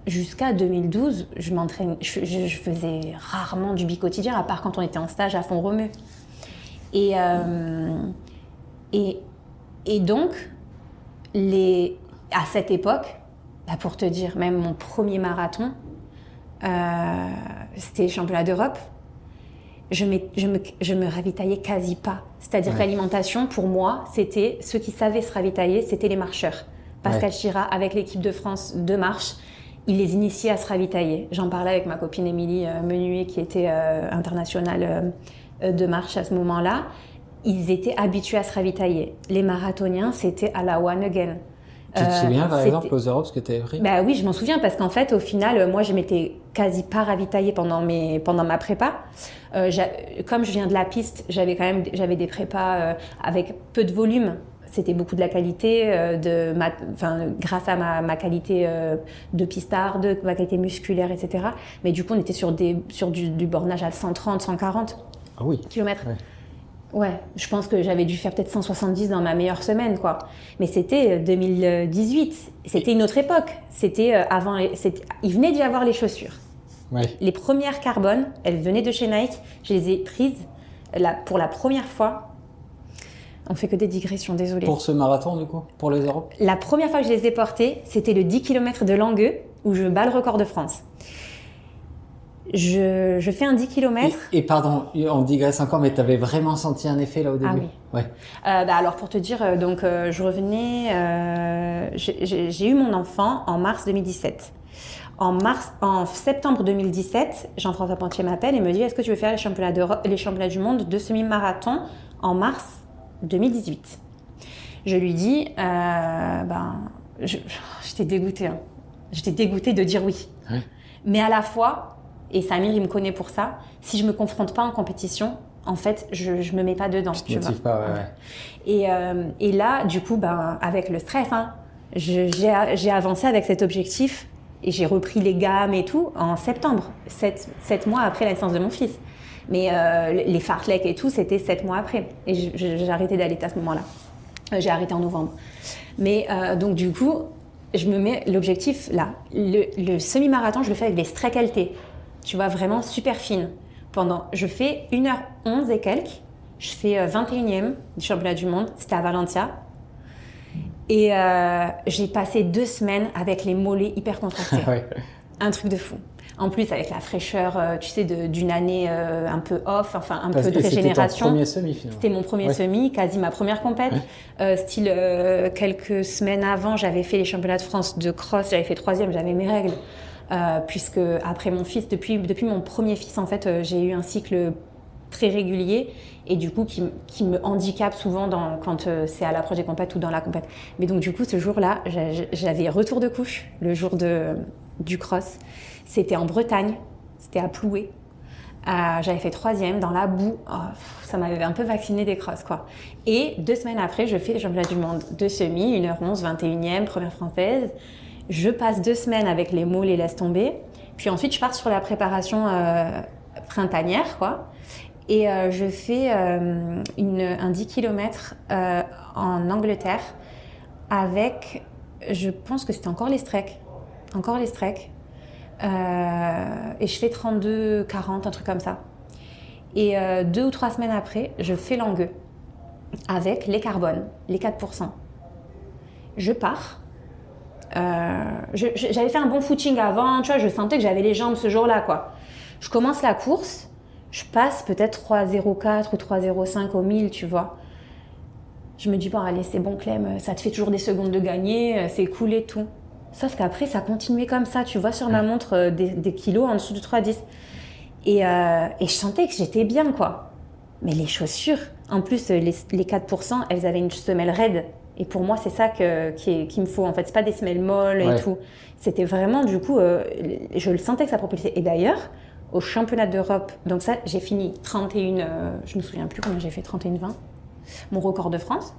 jusqu'à 2012, je faisais rarement du bi-quotidien, à part quand on était en stage à Font-Romeu. Et donc, à cette époque, pour te dire, même mon premier marathon, c'était les championnats d'Europe. Je me ravitaillais quasi pas. C'est-à-dire que l'alimentation, pour moi, c'était ceux qui savaient se ravitailler, c'était les marcheurs. Pascal Chira, avec l'équipe de France de marche, il les initiait à se ravitailler. J'en parlais avec ma copine Émilie Menuet, qui était internationale de marche à ce moment-là. Ils étaient habitués à se ravitailler. Les marathoniens, c'était à la one again. Tu te souviens, par exemple, aux Europes, ce que tu avais pris ? Oui, je m'en souviens, parce qu'en fait, au final, moi, je m'étais quasi pas ravitaillée pendant ma prépa. Comme je viens de la piste, j'avais des prépas avec peu de volume. C'était beaucoup de la qualité, grâce à ma qualité de pistard, de ma qualité musculaire, etc. Mais du coup, on était sur du bornage à 130, 140 kilomètres. Ouais, je pense que j'avais dû faire peut-être 170 dans ma meilleure semaine, quoi. Mais c'était 2018, c'était une autre époque. C'était il venait d'y avoir les chaussures. Les premières Carbone, elles venaient de chez Nike. Je les ai prises pour la première fois. On fait que des digressions, désolé. Pour ce marathon, du coup, pour les Europes ? La première fois que je les ai portées, c'était le 10 km de Langueux, où je bats le record de France. Je fais un 10 km. Et pardon, on digresse encore, mais tu avais vraiment senti un effet là au début ? Ah oui. Ouais. Alors pour te dire, je revenais, j'ai eu mon enfant en mars 2017. En septembre 2017, Jean-François Pantier m'appelle et me dit: est-ce que tu veux faire les championnats du monde de semi-marathon en mars 2018? Je lui dis, j'étais dégoûtée. J'étais dégoûtée de dire oui. Ouais. Mais à la fois, et Samir, il me connaît pour ça, si je me confronte pas en compétition, en fait, je me mets pas dedans. Tu te motives pas, ouais. Et là, du coup, avec le stress, j'ai avancé avec cet objectif et j'ai repris les gammes et tout en septembre, 7 mois après la naissance de mon fils. Mais les fartleks et tout, c'était 7 mois après. Et j'ai arrêté d'allaiter à ce moment-là. J'ai arrêté en novembre. Mais donc du coup, je me mets l'objectif là. Le semi-marathon, je le fais avec des Strek LT. Tu vois, vraiment super fine. Je fais 1h11 et quelques. Je fais 21e du championnat du monde. C'était à Valencia. Et j'ai passé 2 semaines avec les mollets hyper contractés. Ouais. Un truc de fou. En plus, avec la fraîcheur, tu sais, d'une année un peu off, enfin un peu de régénération. C'était ton premier semi, finalement. C'était mon premier semi, quasi ma première compète. Style, quelques semaines avant, j'avais fait les championnats de France de cross, j'avais fait 3e, j'avais mes règles. Puisque après mon fils, depuis mon premier fils, en fait, j'ai eu un cycle très régulier et du coup qui me handicape souvent quand c'est à l'approche des compètes ou dans la compète. Mais donc du coup, ce jour-là, j'avais retour de couche, le jour du cross. C'était en Bretagne, c'était à Ploué. J'avais fait 3e dans la boue. Oh, ça m'avait un peu vacciné des crosses, quoi. Et 2 semaines après, je fais les championnats du monde de semi, 1h11, 21e, première française. Je passe 2 semaines avec les mots, les laisse tomber. Puis ensuite, je pars sur la préparation printanière, quoi. Et je fais un 10 km en Angleterre avec, je pense que c'était encore les Strek. Et je fais 32-40, un truc comme ça. Et 2 ou 3 semaines après, je fais Langueux avec les carbones, les 4%. Je pars. J'avais fait un bon footing avant, tu vois, je sentais que j'avais les jambes ce jour-là, quoi. Je commence la course, je passe peut-être 3,04 ou 3,05 au 1000, tu vois. Je me dis, bon, allez, c'est bon, Clem, ça te fait toujours des secondes de gagner, c'est cool et tout. Sauf qu'après, ça continuait comme ça, tu vois, sur ma montre, des kilos en dessous de 3,10. Et je sentais que j'étais bien, quoi. Mais les chaussures, en plus, les 4%, elles avaient une semelle raide. Et pour moi, c'est ça qu'il me faut. En fait, c'est pas des semelles molles et tout. C'était vraiment, du coup, je le sentais que ça propulsait. Et d'ailleurs, au championnat d'Europe, donc ça, j'ai fini 31, je me souviens plus combien j'ai fait, 31-20, mon record de France.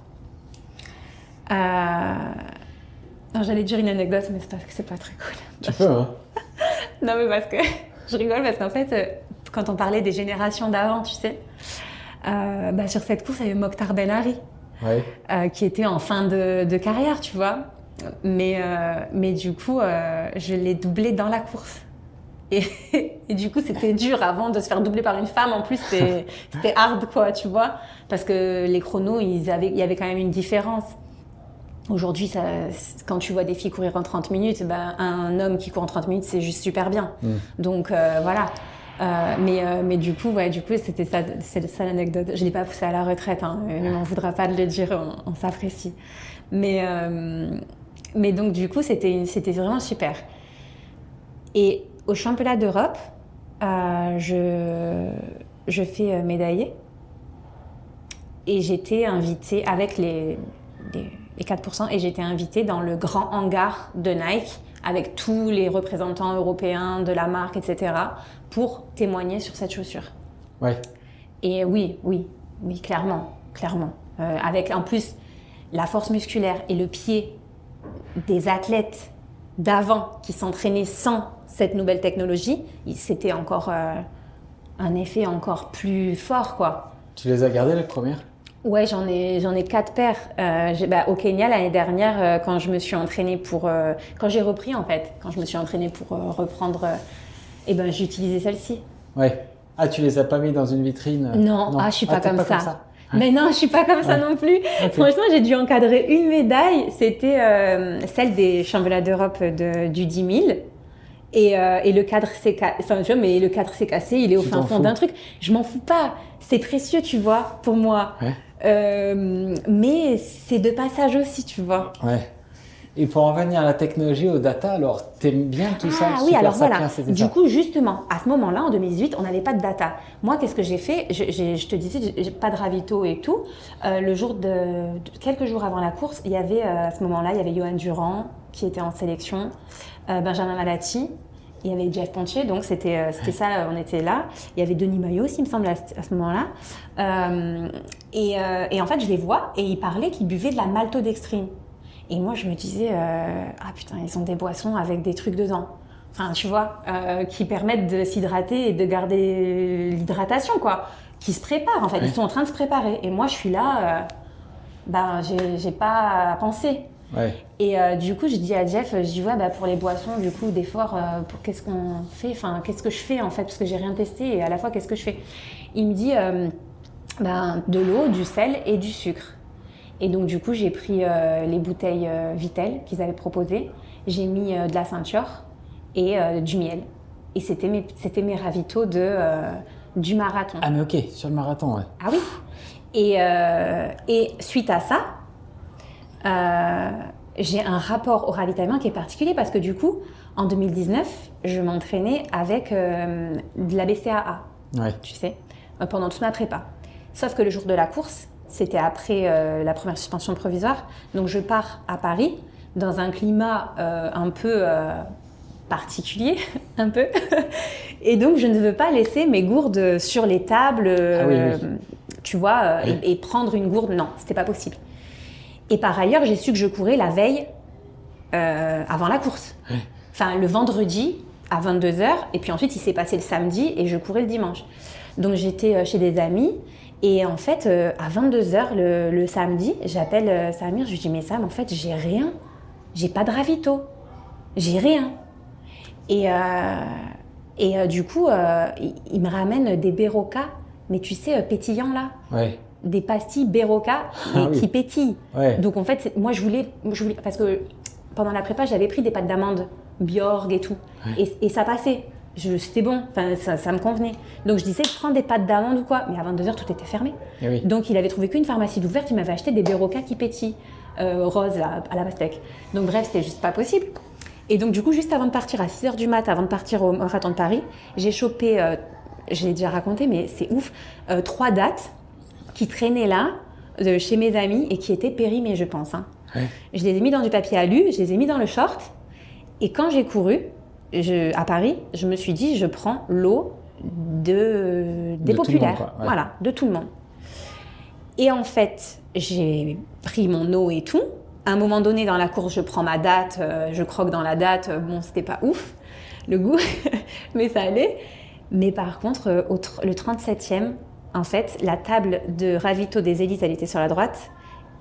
Non, j'allais dire une anecdote, mais c'est parce que c'est pas très cool. Tu peux, hein. Non, mais parce que je rigole, parce qu'en fait, quand on parlait des générations d'avant, tu sais, sur cette course, il y avait Mokhtar Ben Ari. Qui était en fin de carrière, tu vois. Mais du coup, je l'ai doublé dans la course. Et du coup, c'était dur avant de se faire doubler par une femme. En plus, c'était hard, quoi, tu vois. Parce que les chronos, il y avait quand même une différence. Aujourd'hui, quand tu vois des filles courir en 30 minutes, un homme qui court en 30 minutes, c'est juste super bien. Donc, voilà. Mais du coup, c'était ça, c'est ça l'anecdote. Je l'ai pas poussé à la retraite, hein, ne m'en voudra pas de le dire, on s'apprécie. Mais donc du coup, c'était vraiment super. Et au championnat d'Europe, je fais médaillée et j'étais invitée avec les 4% et j'étais invitée dans le grand hangar de Nike avec tous les représentants européens de la marque, etc., pour témoigner sur cette chaussure. Ouais. Et oui, clairement. Avec en plus la force musculaire et le pied des athlètes d'avant qui s'entraînaient sans cette nouvelle technologie, c'était encore un effet encore plus fort, quoi. Tu les as gardées les premières ? Ouais, j'en ai 4 paires. Au Kenya l'année dernière, quand je me suis entraînée quand j'ai repris en fait, quand je me suis entraînée pour reprendre, j'ai utilisé celle-ci. Ouais. Ah, tu les as pas mis dans une vitrine ? Non. Je suis pas comme ça. Mais non, je suis pas comme ça non plus. Okay. Franchement, j'ai dû encadrer une médaille. C'était celle des championnats d'Europe du 10 000. Et le cadre s'est cassé. Enfin, tu vois, mais le cadre s'est cassé. Il est au fin fond d'un truc. Je m'en fous pas. C'est précieux, tu vois, pour moi. Ouais. Mais c'est de passage aussi, tu vois. Ouais. Et pour en revenir à la technologie, aux data, alors t'aimes bien tout ça? Ah oui, alors voilà. Du coup, justement, à ce moment-là, en 2018, on n'avait pas de data. Moi, qu'est-ce que j'ai fait? Je te disais, j'ai pas de ravito et tout. Le jour quelques jours avant la course, il y avait à ce moment-là, il y avait Johan Durand qui était en sélection, Benjamin Malati. Il y avait Jeff Pontier, donc c'était ça, on était là. Il y avait Denis Maillot aussi, il me semble, à ce moment-là. Et en fait, je les vois et ils parlaient qu'ils buvaient de la maltodextrine. Et moi, je me disais, ah putain, ils ont des boissons avec des trucs dedans. Enfin, tu vois, qui permettent de s'hydrater et de garder l'hydratation, quoi. Qui se préparent, en fait. Ils sont en train de se préparer. Et moi, je suis là, j'ai pas pensé. Ouais. Et du coup, je dis à Jeff, je dis ouais, pour les boissons, du coup, d'efforts, qu'est-ce qu'on fait? Enfin, qu'est-ce que je fais en fait? Parce que j'ai rien testé et à la fois, qu'est-ce que je fais? Il me dit de l'eau, du sel et du sucre. Et donc, du coup, j'ai pris les bouteilles Vittel qu'ils avaient proposées. J'ai mis de la ceinture et du miel. Et c'était mes ravitaux du marathon. Ah mais ok, sur le marathon, ouais. Ah oui. Et suite à ça, j'ai un rapport au ravitaillement qui est particulier parce que du coup, en 2019, je m'entraînais avec de la BCAA, tu sais, pendant toute ma prépa. Sauf que le jour de la course, c'était après la première suspension provisoire, donc je pars à Paris dans un climat un peu particulier, un peu, et donc je ne veux pas laisser mes gourdes sur les tables, tu vois, et prendre une gourde, non, c'était pas possible. Et par ailleurs, j'ai su que je courais la veille avant la course. Enfin, le vendredi à 22h, et puis ensuite, il s'est passé le samedi et je courais le dimanche. Donc, j'étais chez des amis et en fait, à 22h le samedi, j'appelle Samir, je lui dis « Mais Sam, en fait, j'ai rien. J'ai pas de ravito. J'ai rien. » Et du coup, il me ramène des Berocca, mais tu sais, pétillants là. Ouais. Des pastilles Berocca qui pétillent. Ouais. Donc en fait, moi je voulais, parce que pendant la prépa, j'avais pris des pâtes d'amande, Bjorg et tout, et ça passait. C'était bon, ça me convenait. Donc je disais, prends des pâtes d'amande ou quoi, mais à 22h, tout était fermé. Donc il avait trouvé qu'une pharmacie d'ouverte, il m'avait acheté des Berocca qui pétillent, roses là, à la pastèque. Donc bref, c'était juste pas possible. Et donc du coup, juste avant de partir, à 6h du mat, avant de partir au marathon de Paris, j'ai chopé, je l'ai déjà raconté, mais c'est ouf, 3 dates qui traînaient là, chez mes amis, et qui étaient périmées, je pense. Hein. Je les ai mis dans du papier alu, je les ai mis dans le short, et quand j'ai couru à Paris, je me suis dit, je prends l'eau des populaires, monde, voilà, de tout le monde. Et en fait, j'ai pris mon eau et tout. À un moment donné, dans la course, je prends ma date, je croque dans la date, bon, c'était pas ouf, le goût, mais ça allait. Mais par contre, le 37e, en fait, la table de ravito des élites, elle était sur la droite,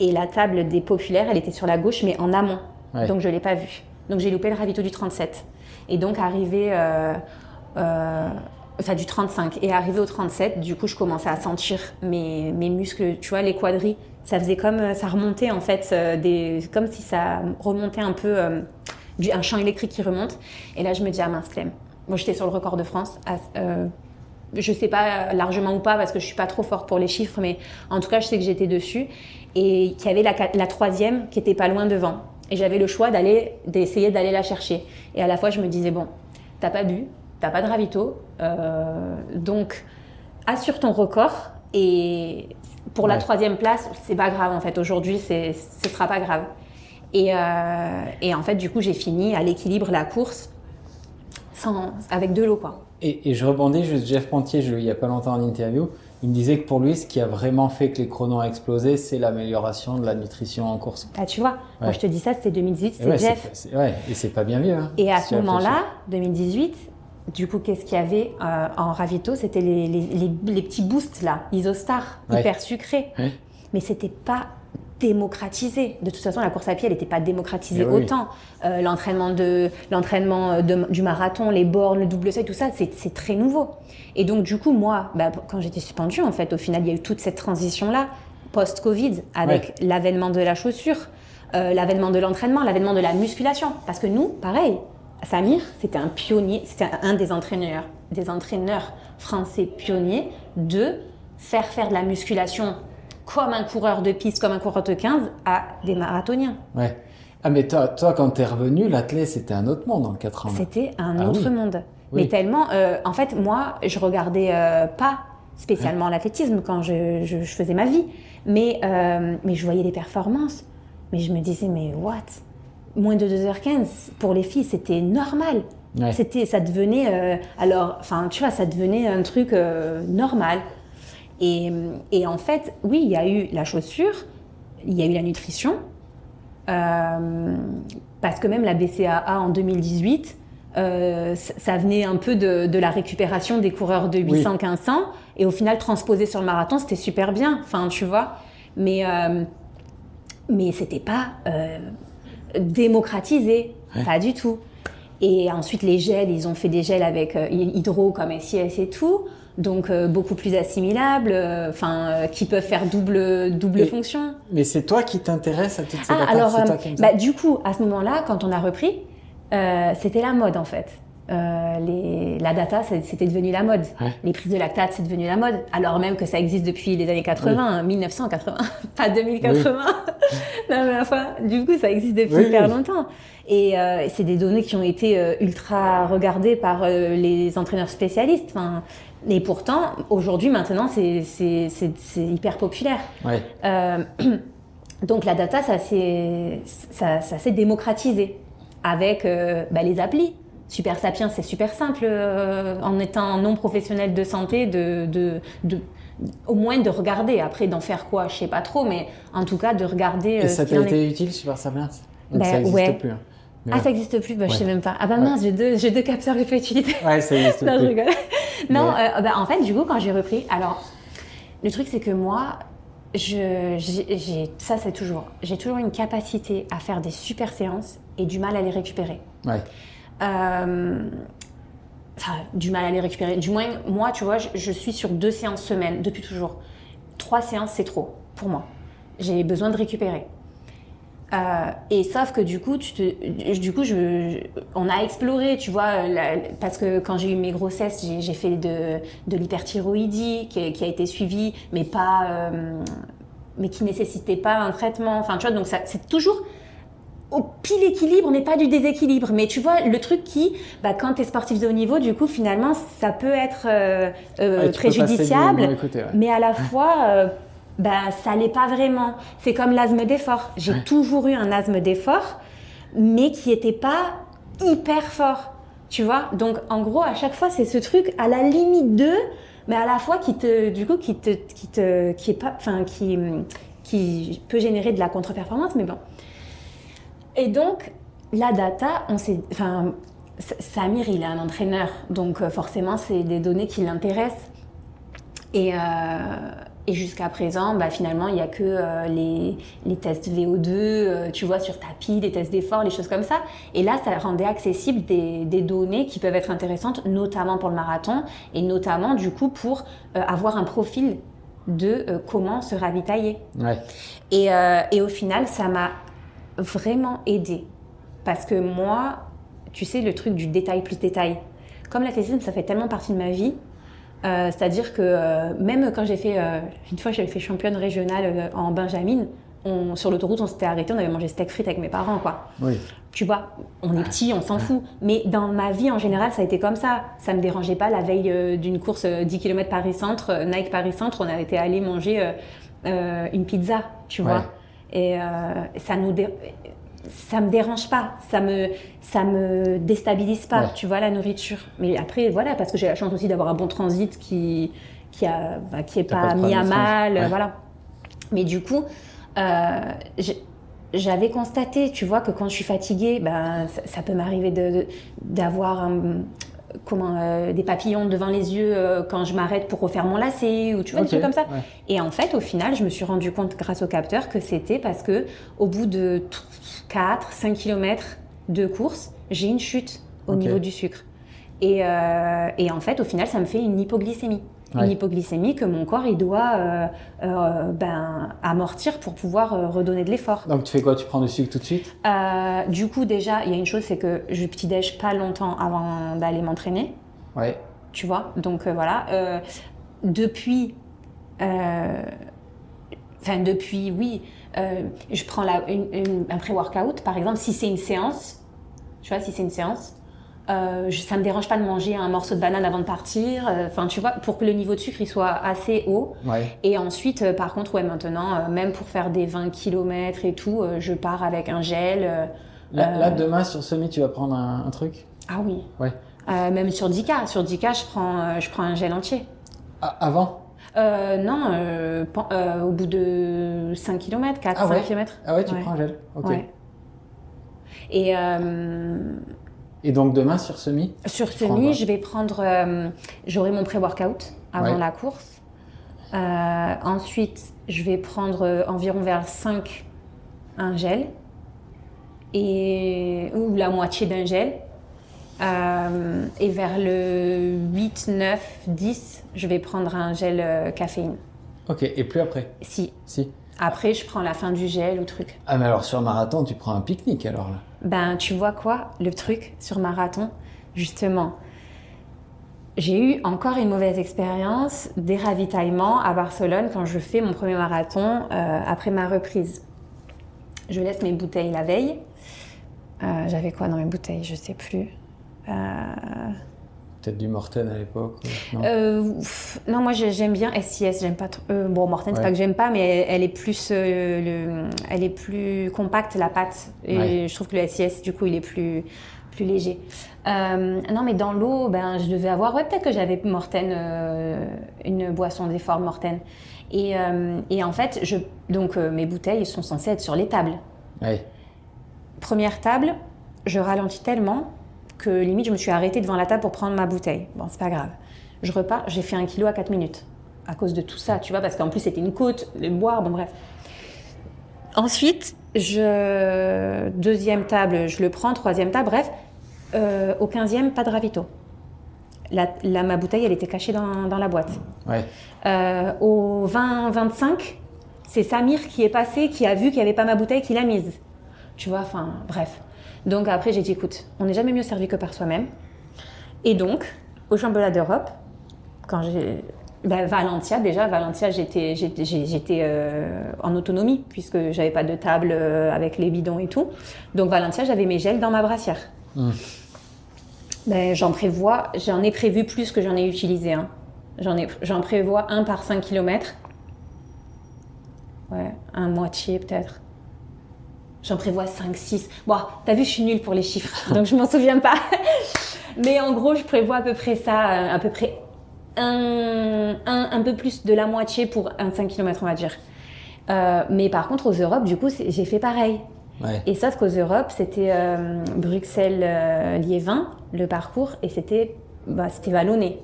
et la table des populaires, elle était sur la gauche, mais en amont. Donc je ne l'ai pas vue. Donc j'ai loupé le ravito du 37. Et donc arrivé, du 35. Et arrivé au 37, du coup, je commençais à sentir mes muscles, tu vois, les quadris. Ça faisait comme, ça remontait en fait, comme si ça remontait un peu, un champ électrique qui remonte. Et là, je me dis, ah mince, Clem. Moi, j'étais sur le record de France. Je sais pas largement ou pas parce que je suis pas trop forte pour les chiffres, mais en tout cas, je sais que j'étais dessus et qu'il y avait la 3e qui était pas loin devant. Et j'avais le choix d'essayer d'aller la chercher. Et à la fois, je me disais, bon, t'as pas bu, t'as pas de ravito, donc assure ton record et pour la 3e place, c'est pas grave en fait. Aujourd'hui, ce sera pas grave. Et en fait, du coup, j'ai fini à l'équilibre la course avec de l'eau, quoi. Et je rebondis, juste Jeff Pontier, il n'y a pas longtemps en interview, il me disait que pour lui, ce qui a vraiment fait que les chronos ont explosé, c'est l'amélioration de la nutrition en course. Ah, tu vois, moi je te dis ça, c'était 2018, c'était Jeff. Et c'est pas bien vieux. Hein, et à ce moment-là, 2018, du coup, qu'est-ce qu'il y avait en ravito? C'était les petits boosts là, Isostar, hyper sucrés. Mais c'était pas démocratisé. De toute façon, la course à pied, elle n'était pas démocratisée autant. L'entraînement du marathon, les bornes, le double seuil, tout ça, c'est très nouveau. Et donc, du coup, moi, quand j'étais suspendue, en fait, au final, il y a eu toute cette transition-là, post-Covid, avec l'avènement de la chaussure, l'avènement de l'entraînement, l'avènement de la musculation. Parce que nous, pareil, Samir, c'était un pionnier, c'était un des entraîneurs français pionniers de faire de la musculation comme un coureur de piste, comme un coureur de 15, à des marathoniens. Ouais. Ah, mais toi quand t'es revenu, l'athlète, c'était un autre monde en 4 ans. C'était un autre monde. Oui. Mais tellement... en fait, moi, je regardais pas spécialement l'athlétisme quand je faisais ma vie. Mais je voyais les performances. Mais je me disais, mais what? Moins de 2h15, pour les filles, c'était normal. Ça devenait... tu vois, ça devenait un truc normal. Et en fait, oui, il y a eu la chaussure, il y a eu la nutrition, parce que même la BCAA en 2018, ça venait un peu de la récupération des coureurs de 800-1500, et au final, transposé sur le marathon, c'était super bien, enfin, tu vois. Mais c'était pas démocratisé, pas du tout. Et ensuite, les gels, ils ont fait des gels avec hydro comme SIS et tout, donc beaucoup plus assimilables, qui peuvent faire double fonction. Mais c'est toi qui t'intéresses à toutes ces datas, alors, c'est toi qui aimes ça. du coup, à ce moment-là, quand on a repris, c'était la mode en fait. La data, c'était devenu la mode. Ouais. Les prises de lactate, c'est devenu la mode. Alors même que ça existe depuis les années 80, 1980, pas 2080. Non, mais enfin, du coup, ça existe depuis hyper longtemps. Et c'est des données qui ont été ultra regardées par les entraîneurs spécialistes. Et pourtant, aujourd'hui, maintenant, c'est hyper populaire. Ouais. Donc la data, ça s'est démocratisé avec les applis. Super Sapiens, c'est super simple en étant non professionnel de santé, au moins de regarder. Après, d'en faire quoi, je sais pas trop, mais en tout cas de regarder. Et ça t'a été utile, Super Sapiens? Donc ça n'existe plus. Hein. Ça n'existe plus, je sais même pas. Ah mince, j'ai deux capteurs que je peux utiliser. Ouais, ça n'existe plus. Non, je rigole. Non, en fait, du coup, quand j'ai repris, alors le truc c'est que moi, j'ai toujours une capacité à faire des super séances et du mal à les récupérer. Ouais. Du mal à les récupérer. Du moins, moi, tu vois, je suis sur 2 séances semaine depuis toujours. 3 séances, c'est trop pour moi. J'ai besoin de récupérer. Et sauf que du coup, on a exploré, tu vois, parce que quand j'ai eu mes grossesses, j'ai fait de l'hyperthyroïdie qui a été suivie, mais qui nécessitait pas un traitement. Enfin, tu vois, donc ça, c'est toujours au pile équilibre, mais pas du déséquilibre. Mais tu vois, le truc quand tu es sportif de haut niveau, du coup, finalement, ça peut être préjudiciable, mais à la fois, ça l'est pas vraiment. C'est comme l'asthme d'effort. J'ai toujours eu un asthme d'effort, mais qui était pas hyper fort, tu vois. Donc, en gros, à chaque fois, c'est ce truc à la limite de, mais à la fois qui peut générer de la contre-performance, mais bon. Et donc, la data, Samir, il est un entraîneur, donc forcément, c'est des données qui l'intéressent. Et jusqu'à présent, finalement, il n'y a que les tests VO2, tu vois, sur tapis, les tests d'effort, les choses comme ça. Et là, ça rendait accessible des données qui peuvent être intéressantes, notamment pour le marathon, et notamment, du coup, pour avoir un profil de comment se ravitailler. Ouais. Et au final, ça m'a vraiment aidée. Parce que moi, tu sais, le truc du détail plus détail, comme l'athlétisme, ça fait tellement partie de ma vie, c'est-à-dire que même quand j'ai fait, une fois j'avais fait championne régionale en Benjamin, sur l'autoroute on s'était arrêté, on avait mangé steak frites avec mes parents, quoi. Oui. Tu vois, on est petits, on s'en fout. Mais dans ma vie en général, ça a été comme ça. Ça me dérangeait pas la veille d'une course 10 km Paris-Centre, Nike Paris-Centre, on avait été allé manger une pizza, tu vois. Et ça me dérange pas, ça me déstabilise pas, tu vois, la nourriture. Mais après, voilà, parce que j'ai la chance aussi d'avoir un bon transit qui est pas mis à mal, voilà. Mais du coup, j'avais constaté, tu vois, que quand je suis fatiguée, ça peut m'arriver d'avoir des papillons devant les yeux quand je m'arrête pour refaire mon lacet ou tu vois, des trucs comme ça. Ouais. Et en fait, au final, je me suis rendu compte grâce au capteur que c'était parce que au bout de 4-5 km de course, j'ai une chute au niveau du sucre. Et en fait, au final, ça me fait une hypoglycémie. Une hypoglycémie que mon corps il doit amortir pour pouvoir redonner de l'effort. Donc tu fais quoi? Tu prends du sucre tout de suite? Du coup déjà il y a une chose, c'est que je petit-déj pas longtemps avant d'aller m'entraîner. Ouais. Tu vois, donc voilà. Depuis oui, je prends un pré-workout par exemple si c'est une séance. Tu vois, si c'est une séance. Ça me dérange pas de manger un morceau de banane avant de partir, tu vois, pour que le niveau de sucre il soit assez haut. Ouais. Et ensuite, par contre, maintenant, même pour faire des 20 km et tout, je pars avec un gel. Là, demain sur Semi, tu vas prendre un truc? Ah oui. Ouais. Même sur 10K. Sur 10K, je prends un gel entier. Avant? Non, au bout de 5 km, 4-5 km. Ah ouais, tu prends un gel. Ok. Ouais. Et donc demain sur Semi? Sur Semi, je vais prendre, j'aurai mon pré-workout avant la course. Ensuite, je vais prendre environ vers 5 un gel. ou la moitié d'un gel. Et vers le 8, 9, 10, je vais prendre un gel caféine. Ok, et plus après? Si. Si. Après, je prends la fin du gel ou truc. Ah, mais alors sur marathon, tu prends un pique-nique alors là? Ben, tu vois quoi? Le truc sur marathon, justement, j'ai eu encore une mauvaise expérience des ravitaillements à Barcelone quand je fais mon premier marathon après ma reprise. Je laisse mes bouteilles la veille. J'avais quoi dans mes bouteilles? Je sais plus. Peut-être du Morten à l'époque? Non, non, moi j'aime bien SIS, j'aime pas trop. Bon, Morten, c'est pas que j'aime pas, mais elle est plus, elle est plus compacte, la pâte. Et je trouve que le SIS, du coup, il est plus léger. Non, mais dans l'eau, ben, je devais avoir, peut-être que j'avais Morten, une boisson d'effort Morten. Et en fait, mes bouteilles sont censées être sur les tables. Ouais. Première table, je ralentis tellement que limite je me suis arrêtée devant la table pour prendre ma bouteille. Bon, c'est pas grave. Je repars, j'ai fait 1 kilo à 4 minutes à cause de tout ça, tu vois, parce qu'en plus c'était une côte, le boire, bon bref. Ensuite, deuxième table, je le prends, troisième table, bref. Au 15e, pas de ravito. Ma bouteille, elle était cachée dans la boîte. Ouais. Au 20-25, c'est Samir qui est passé, qui a vu qu'il n'y avait pas ma bouteille, qui l'a mise. Tu vois, enfin, bref. Donc après, j'ai dit, écoute, on n'est jamais mieux servi que par soi-même. Et donc, au championnat d'Europe, quand Valentia, j'étais en autonomie, puisque j'avais pas de table avec les bidons et tout. Donc Valentia, j'avais mes gels dans ma brassière. J'en ai prévu plus que j'en ai utilisé. Hein. J'en prévois 1 par 5 km. Ouais, un moitié peut-être. J'en prévois 5, 6. Bon, t'as vu, je suis nulle pour les chiffres, donc je m'en souviens pas. Mais en gros, je prévois à peu près ça, à peu près un peu plus de la moitié pour un 5 km, on va dire. Mais par contre, aux Europes, du coup, j'ai fait pareil. Ouais. Et sauf qu'aux Europes, c'était Bruxelles-Liévin, le parcours, et c'était vallonné.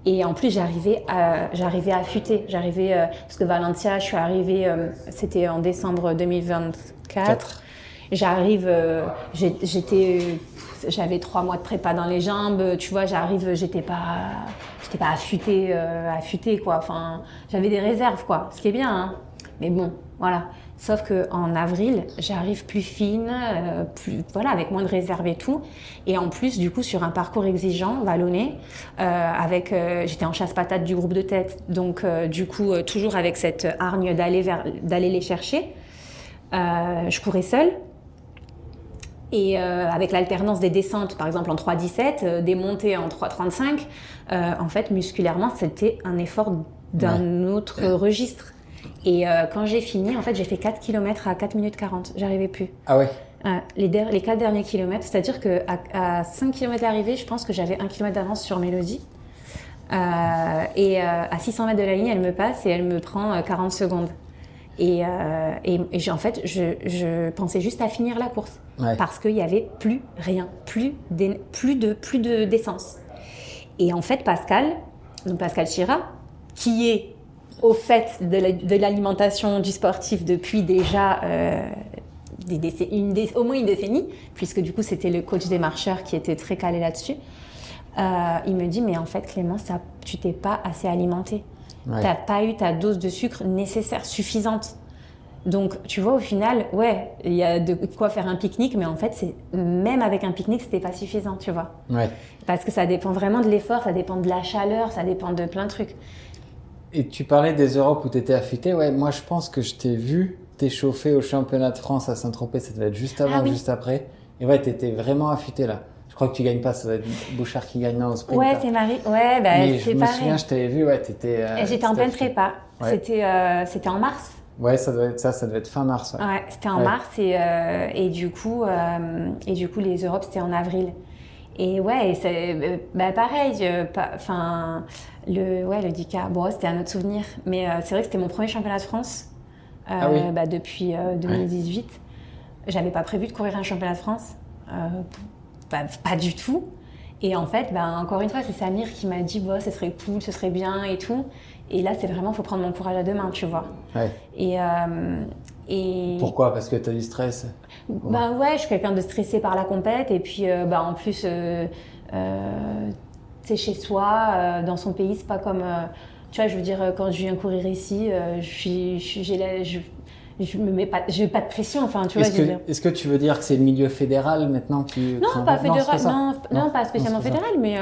Et en plus, j'arrivais affûtée. Parce que Valentia, je suis arrivée, c'était en décembre 2024. J'arrive, j'avais 3 mois de prépa dans les jambes. Tu vois, j'étais pas affûtée, quoi. Enfin, j'avais des réserves, quoi. Ce qui est bien, hein. Mais bon, voilà. Sauf qu'en avril, j'arrive plus fine, avec moins de réserve et tout. Et en plus, du coup, sur un parcours exigeant, vallonné, j'étais en chasse-patate du groupe de tête. Donc, du coup, toujours avec cette hargne d'aller les chercher. Je courais seule. Et avec l'alternance des descentes, par exemple en 3,17, des montées en 3,35, en fait, musculairement, c'était un effort d'un autre registre. Et quand j'ai fini, en fait, j'ai fait 4 km à 4 minutes 40. J'arrivais plus. Ah ouais? Les 4 derniers kilomètres, c'est-à-dire qu'à 5 km d'arrivée, je pense que j'avais 1 km d'avance sur Mélodie. Et à 600 mètres de la ligne, elle me passe et elle me prend 40 secondes. Et en fait, je pensais juste à finir la course. Ouais. Parce qu'il n'y avait plus rien, plus d'essence. Et en fait, Pascal Chira, qui est au fait de l'alimentation du sportif depuis déjà au moins une décennie, puisque du coup c'était le coach des marcheurs qui était très calé là-dessus, il me dit, mais en fait Clémence, tu t'es pas assez alimentée. Ouais. T'as pas eu ta dose de sucre nécessaire, suffisante. Donc tu vois, au final, ouais, il y a de quoi faire un pique-nique, mais en fait, même avec un pique-nique, c'était pas suffisant, tu vois. Ouais. Parce que ça dépend vraiment de l'effort, ça dépend de la chaleur, ça dépend de plein de trucs. Et tu parlais des Europes où tu étais affûtée. Ouais, moi, je pense que je t'ai vu t'échauffer au championnat de France à Saint-Tropez. Ça devait être juste avant, juste après. Et ouais, tu étais vraiment affûtée là. Je crois que tu gagnes pas, ça doit être Bouchard qui gagne là au sprint. Ouais, c'est Marie. Ouais, mais c'est pareil. Je me souviens, je t'avais vu, ouais, t'étais. J'étais en pleine prépa. Ouais. C'était en mars. Ouais, ça devait être fin mars. Ouais, ouais, c'était en mars et du coup, les Europes, c'était en avril. Et ouais, c'est pareil. Le 10K, bon, c'était un autre souvenir. Mais c'est vrai que c'était mon premier championnat de France depuis 2018. Ouais. J'avais pas prévu de courir un championnat de France. Pas du tout. Et en fait, encore une fois, c'est Samir qui m'a dit ce serait cool, ce serait bien et tout. Et là, c'est vraiment, faut prendre mon courage à deux mains, tu vois. Ouais. Et Pourquoi? Parce que tu as du stress? bah ouais, je suis quelqu'un de stressé par la compète et puis en plus c'est chez soi, dans son pays, c'est pas comme tu vois, je veux dire quand je viens courir ici, je me mets pas, j'ai pas de pression, enfin tu vois. Est-ce que tu veux dire que c'est le milieu fédéral maintenant qui Non, pas fédéral, non, pas spécialement c'est pas ça. fédéral, mais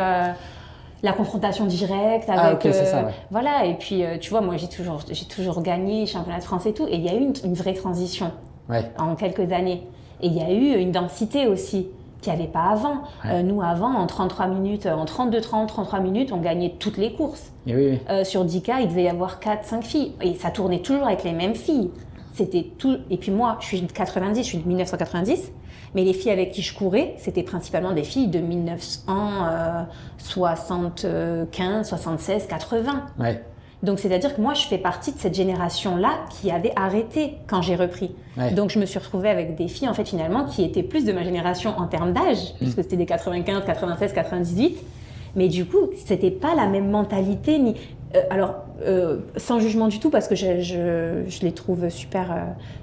la confrontation directe avec ok, c'est ça, ouais. voilà. Et puis tu vois, moi j'ai toujours gagné championnat de France et tout, et il y a eu une vraie transition Ouais. en quelques années, et il y a eu une densité aussi qu'il n'y avait pas avant. Ouais. Nous avant, en 33 minutes, en 32-30, 33 minutes, on gagnait toutes les courses. Et oui, oui. Sur 10K, il devait y avoir 4-5 filles, et ça tournait toujours avec les mêmes filles. C'était tout. Et puis moi, je suis de 90, je suis de 1990, mais les filles avec qui je courais, c'était principalement des filles de 1975, 76, 80. Ouais. Donc c'est-à-dire que moi, je fais partie de cette génération-là qui avait arrêté quand j'ai repris. Ouais. Donc je me suis retrouvée avec des filles en fait finalement qui étaient plus de ma génération en termes d'âge, puisque c'était des 95, 96, 98. Mais du coup, c'était pas la même mentalité ni. Sans jugement du tout, parce que je les trouve super.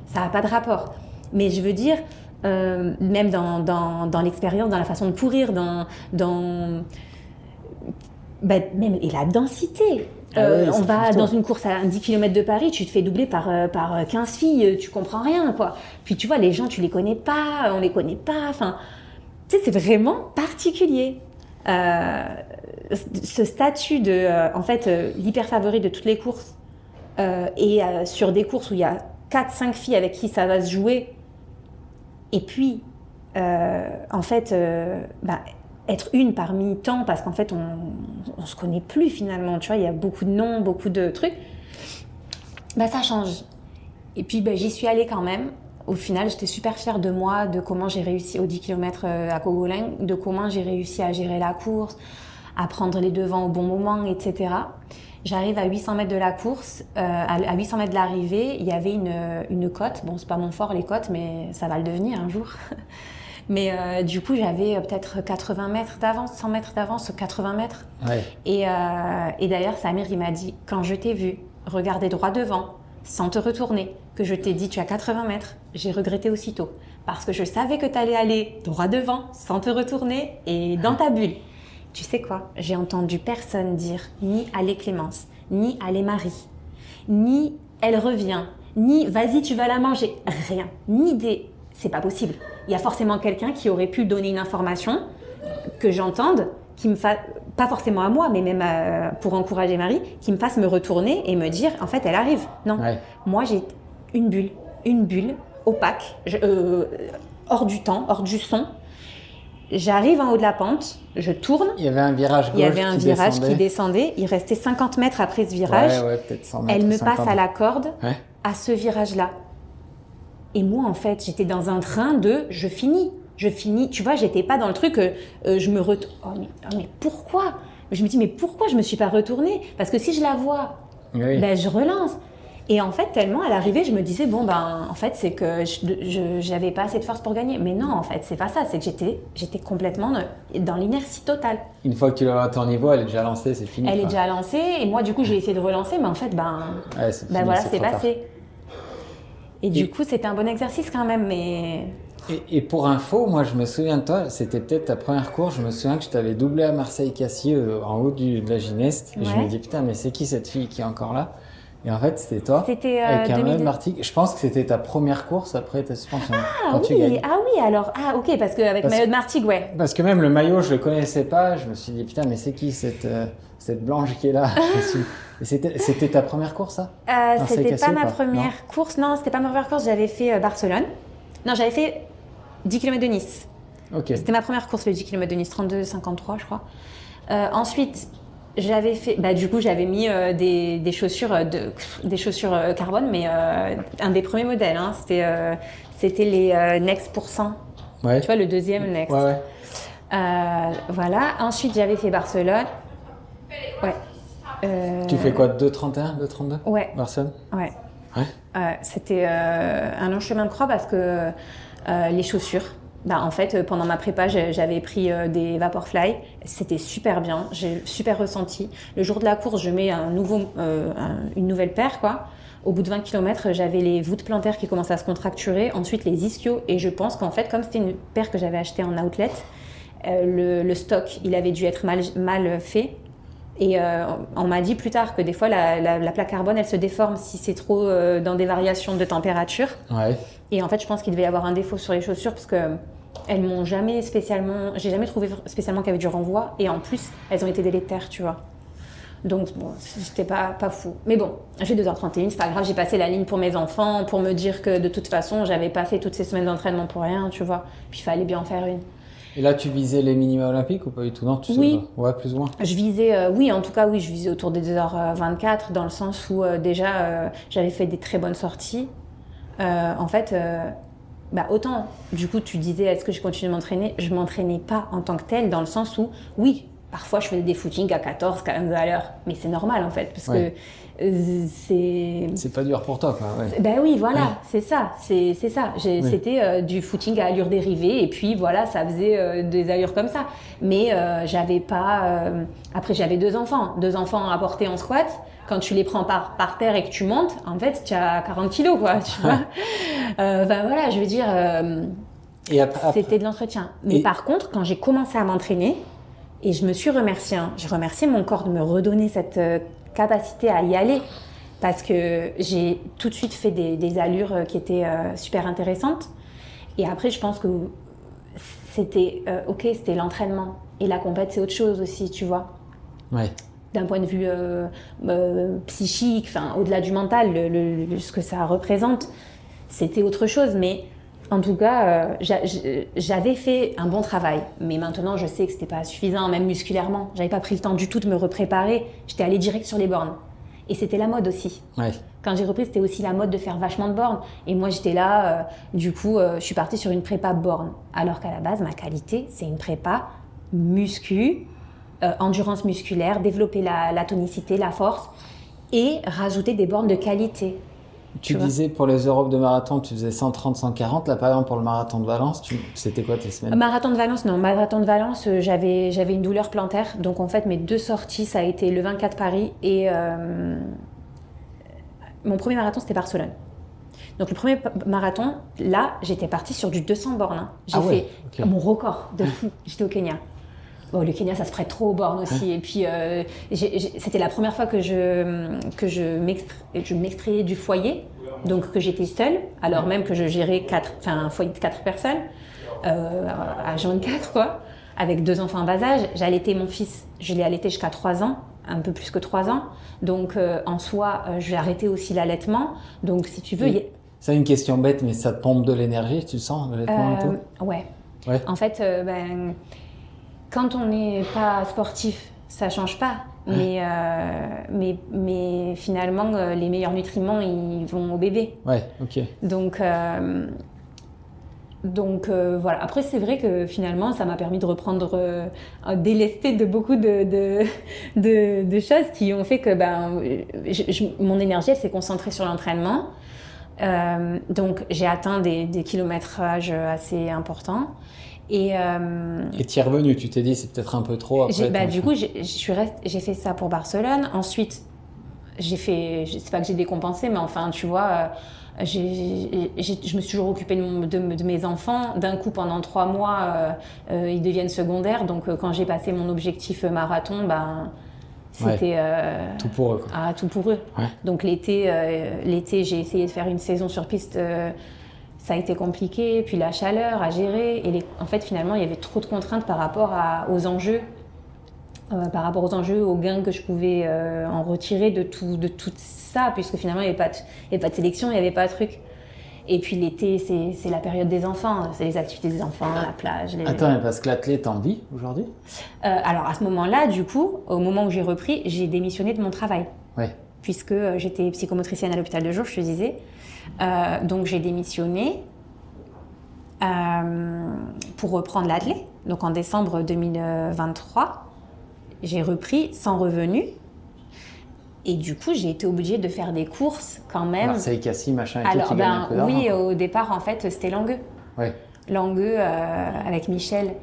Ça n'a pas de rapport. Mais je veux dire, même dans l'expérience, dans la façon de courir, même, et la densité. Oui, on va plutôt. dans une course à 10 km de Paris, tu te fais doubler par 15 filles, tu comprends rien, quoi. Puis tu vois, les gens, tu les connais pas, on les connaît pas. Enfin, tu sais, c'est vraiment particulier. Ce statut de, l'hyper favori de toutes les courses, sur des courses où il y a 4-5 filles avec qui ça va se jouer, et puis, être une parmi tant, parce qu'en fait, on se connaît plus finalement, tu vois, il y a beaucoup de noms, beaucoup de trucs, ça change. Et puis, j'y suis allée quand même. Au final, j'étais super fière de moi, de comment j'ai réussi aux 10 km à Cogolin, de comment j'ai réussi à gérer la course, à prendre les devants au bon moment, etc. J'arrive à 800 mètres de la course, à 800 mètres de l'arrivée, il y avait une côte. Bon, c'est pas mon fort les côtes, mais ça va le devenir un jour. Mais du coup, j'avais peut-être 80 mètres d'avance, 100 mètres d'avance, 80 mètres. Ouais. Et d'ailleurs, Samir, il m'a dit, quand je t'ai vu regarder droit devant, sans te retourner, que je t'ai dit tu as 80 mètres, j'ai regretté aussitôt. Parce que je savais que tu allais aller droit devant, sans te retourner et dans ta bulle. Tu sais quoi? J'ai entendu personne dire ni allez Clémence, ni allez Marie, ni elle revient, ni vas-y tu vas la manger. Rien. Ni des... C'est pas possible. Il y a forcément quelqu'un qui aurait pu donner une information que j'entende, qui me fasse, pas forcément à moi, mais même pour encourager Marie, qui me fasse me retourner et me dire en fait elle arrive. Non. Ouais. Moi j'ai une bulle opaque, hors du temps, hors du son. J'arrive en haut de la pente, je tourne. Il y avait un virage gauche. Il y avait un virage qui descendait. Il restait 50 mètres après ce virage. Ouais, peut-être 100 mètres. Elle me 50. passe à la corde, à ce virage-là. Et moi, en fait, j'étais dans un train de je finis. Tu vois, j'étais pas dans le truc, je me retourne. Oh, mais pourquoi? Je me dis, mais pourquoi je me suis pas retournée? Parce que si je la vois, je relance. Et en fait, tellement à l'arrivée, je me disais, en fait, c'est que j'avais pas assez de force pour gagner. Mais non, en fait, c'est pas ça. C'est que j'étais complètement dans l'inertie totale. Une fois que tu l'as à ton niveau, elle est déjà lancée, c'est fini. Elle est déjà lancée. Et moi, du coup, j'ai essayé de relancer. Mais en fait, c'est passé. Et du coup, c'était un bon exercice quand même. Mais... Et pour info, moi, je me souviens de toi, c'était peut-être ta première course. Je me souviens que je t'avais doublé à Marseille-Cassis en haut de la Gineste. Et je me dis, putain, mais c'est qui cette fille qui est encore là? Et en fait, c'était toi. C'était avec un maillot de Martigues. Je pense que c'était ta première course après ta suspension. Ok, parce qu'avec maillot de Martigues, ouais. Parce que même le maillot, je le connaissais pas. Je me suis dit, putain, mais c'est qui cette blanche qui est là? C'était ta première course, ça? C'était pas ma première course. Non, c'était pas ma première course. J'avais fait Barcelone. Non, j'avais fait 10 km de Nice. Ok. C'était ma première course, le 10 km de Nice, 32,53, je crois. Ensuite, j'avais fait, du coup, j'avais mis des chaussures carbone, mais un des premiers modèles, hein, c'était les Next pour 100. Ouais. Tu vois, le deuxième Next. Ouais. Voilà. Ensuite, j'avais fait Barcelone. Ouais. Tu fais quoi, 2,31, 2,32? Ouais. Barcelone? Ouais. C'était un long chemin de croix parce que les chaussures. En fait, pendant ma prépa, j'avais pris des Vaporfly. C'était super bien. J'ai super ressenti. Le jour de la course, je mets une nouvelle paire, quoi. Au bout de 20 km, j'avais les voûtes plantaires qui commençaient à se contracturer, ensuite les ischios. Et je pense qu'en fait, comme c'était une paire que j'avais achetée en outlet, le stock, il avait dû être mal fait. Et on m'a dit plus tard que des fois, la plaque carbone, elle se déforme si c'est trop dans des variations de température. Ouais. Et en fait, je pense qu'il devait y avoir un défaut sur les chaussures parce que elles m'ont jamais spécialement... J'ai jamais trouvé spécialement qu'il y avait du renvoi. Et en plus, elles ont été délétères, tu vois. Donc, bon, j'étais pas fou. Mais bon, j'ai 2h31, c'est pas grave. J'ai passé la ligne pour mes enfants, pour me dire que de toute façon, j'avais pas fait toutes ces semaines d'entraînement pour rien, tu vois. Puis il fallait bien en faire une. Et là, tu visais les minima olympiques ou pas du tout? Non, tu sais Oui. pas. Ouais, plus ou moins. Je visais, oui, en tout cas, oui, je visais autour des 2h24, dans le sens où déjà, j'avais fait des très bonnes sorties. En fait, autant, du coup, tu disais, est-ce que je continue de m'entraîner? Je m'entraînais pas en tant que telle, dans le sens où, oui, parfois, je faisais des footings à 14, 15 à l'heure. Mais c'est normal, en fait, parce que c'est... C'est pas dur pour toi, quoi. Ouais. Ben oui, voilà, c'est ça. C'était du footing à allure dérivée, et puis voilà, ça faisait des allures comme ça. Mais j'avais pas... Après, j'avais 2 enfants à porter en squat. Quand tu les prends par terre et que tu montes, en fait, tu as 40 kilos, quoi, tu vois. Voilà, je veux dire, c'était de l'entretien. Mais par contre, quand j'ai commencé à m'entraîner, et je me suis remerciée, j'ai remercié mon corps de me redonner cette capacité à y aller, parce que j'ai tout de suite fait des allures qui étaient super intéressantes. Et après, je pense que c'était c'était l'entraînement. Et la compète, c'est autre chose aussi, tu vois. Ouais. D'un point de vue psychique, au-delà du mental, ce que ça représente, c'était autre chose. Mais en tout cas, j'avais fait un bon travail. Mais maintenant, je sais que c'était pas suffisant, même musculairement. J'avais pas pris le temps du tout de me repréparer. J'étais allée direct sur les bornes. Et c'était la mode aussi. Ouais. Quand j'ai repris, c'était aussi la mode de faire vachement de bornes. Et moi, j'étais là, je suis partie sur une prépa borne. Alors qu'à la base, ma qualité, c'est une prépa muscu, endurance musculaire, développer la tonicité, la force et rajouter des bornes de qualité. Tu disais pour les Europes de marathon, tu faisais 130, 140. Là, par exemple, pour le marathon de Valence, c'était quoi tes semaines? Marathon de Valence, non. Marathon de Valence, j'avais une douleur plantaire. Donc, en fait, mes 2 sorties, ça a été le 24 Paris et mon premier marathon, c'était Barcelone. Donc, le premier marathon, là, j'étais partie sur du 200 bornes. Hein. J'ai fait mon record de fou. J'étais au Kenya. Bon, le Kenya, ça se prête trop aux bornes aussi. Et puis, c'était la première fois que je m'extrayais du foyer, donc que j'étais seule, alors même que je gérais un foyer de 4 personnes, à 24, quoi, avec 2 enfants en bas âge. J'allaitais mon fils, je l'ai allaité jusqu'à 3 ans, un peu plus que 3 ans. Donc, en soi, je vais arrêter aussi l'allaitement. Donc, si tu veux... C'est une question bête, mais ça te pompe de l'énergie, tu le sens, l'allaitement et tout? Ouais. En fait, quand on n'est pas sportif, ça change pas. Mais finalement, les meilleurs nutriments, ils vont au bébé. Ouais, ok. Donc voilà. Après, c'est vrai que finalement, ça m'a permis de reprendre, délesté de beaucoup de choses qui ont fait que mon énergie, elle s'est concentrée sur l'entraînement. Donc, j'ai atteint des kilométrages assez importants. Et t'y es revenu, tu t'es dit c'est peut-être un peu trop après. Du coup, j'ai fait ça pour Barcelone. Ensuite, c'est pas que j'ai décompensé, mais enfin, tu vois, je me suis toujours occupée de mes enfants. D'un coup, pendant 3 mois, ils deviennent secondaires. Donc, quand j'ai passé mon objectif marathon, c'était tout pour eux, quoi. Tout pour eux. Ouais. Donc, l'été, j'ai essayé de faire une saison sur piste. Ça a été compliqué, puis la chaleur à gérer. Et en fait, finalement, il y avait trop de contraintes par rapport aux enjeux, aux gains que je pouvais en retirer de tout ça, puisque finalement, il n'y avait pas de sélection, il n'y avait pas de truc. Et puis l'été, c'est la période des enfants, c'est les activités des enfants, la plage. Attends, mais parce que l'athlète en vit aujourd'hui? Alors à ce moment-là, du coup, au moment où j'ai repris, j'ai démissionné de mon travail. Ouais. Puisque j'étais psychomotricienne à l'hôpital de jour, je te disais. Donc j'ai démissionné pour reprendre l'athlé. Donc en décembre 2023, j'ai repris sans revenu. Et du coup, j'ai été obligée de faire des courses quand même. Marseille, Cassis, machin et alors, tout, qui gagne un peu d'argent. Oui, au départ, en fait, c'était Langueux. Ouais. Langueux, avec Michel,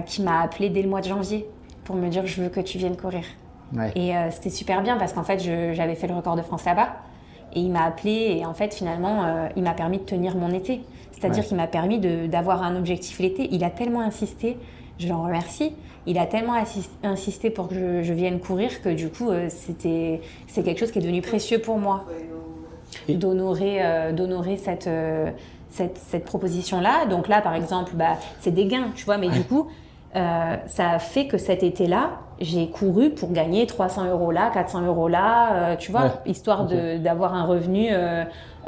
qui m'a appelée dès le mois de janvier pour me dire « je veux que tu viennes courir ». Ouais. Et c'était super bien parce qu'en fait, j'avais fait le record de France là-bas. Et il m'a appelé et en fait, finalement, il m'a permis de tenir mon été. C'est-à-dire qu'il m'a permis d'avoir un objectif l'été. Il a tellement insisté, je l'en remercie, il a tellement insisté pour que je vienne courir que du coup, c'est quelque chose qui est devenu précieux pour moi. D'honorer cette proposition-là. Donc là, par exemple, c'est des gains, tu vois, mais du coup, ça a fait que cet été-là, j'ai couru pour gagner 300 € là, 400 € là, tu vois, histoire d'avoir un revenu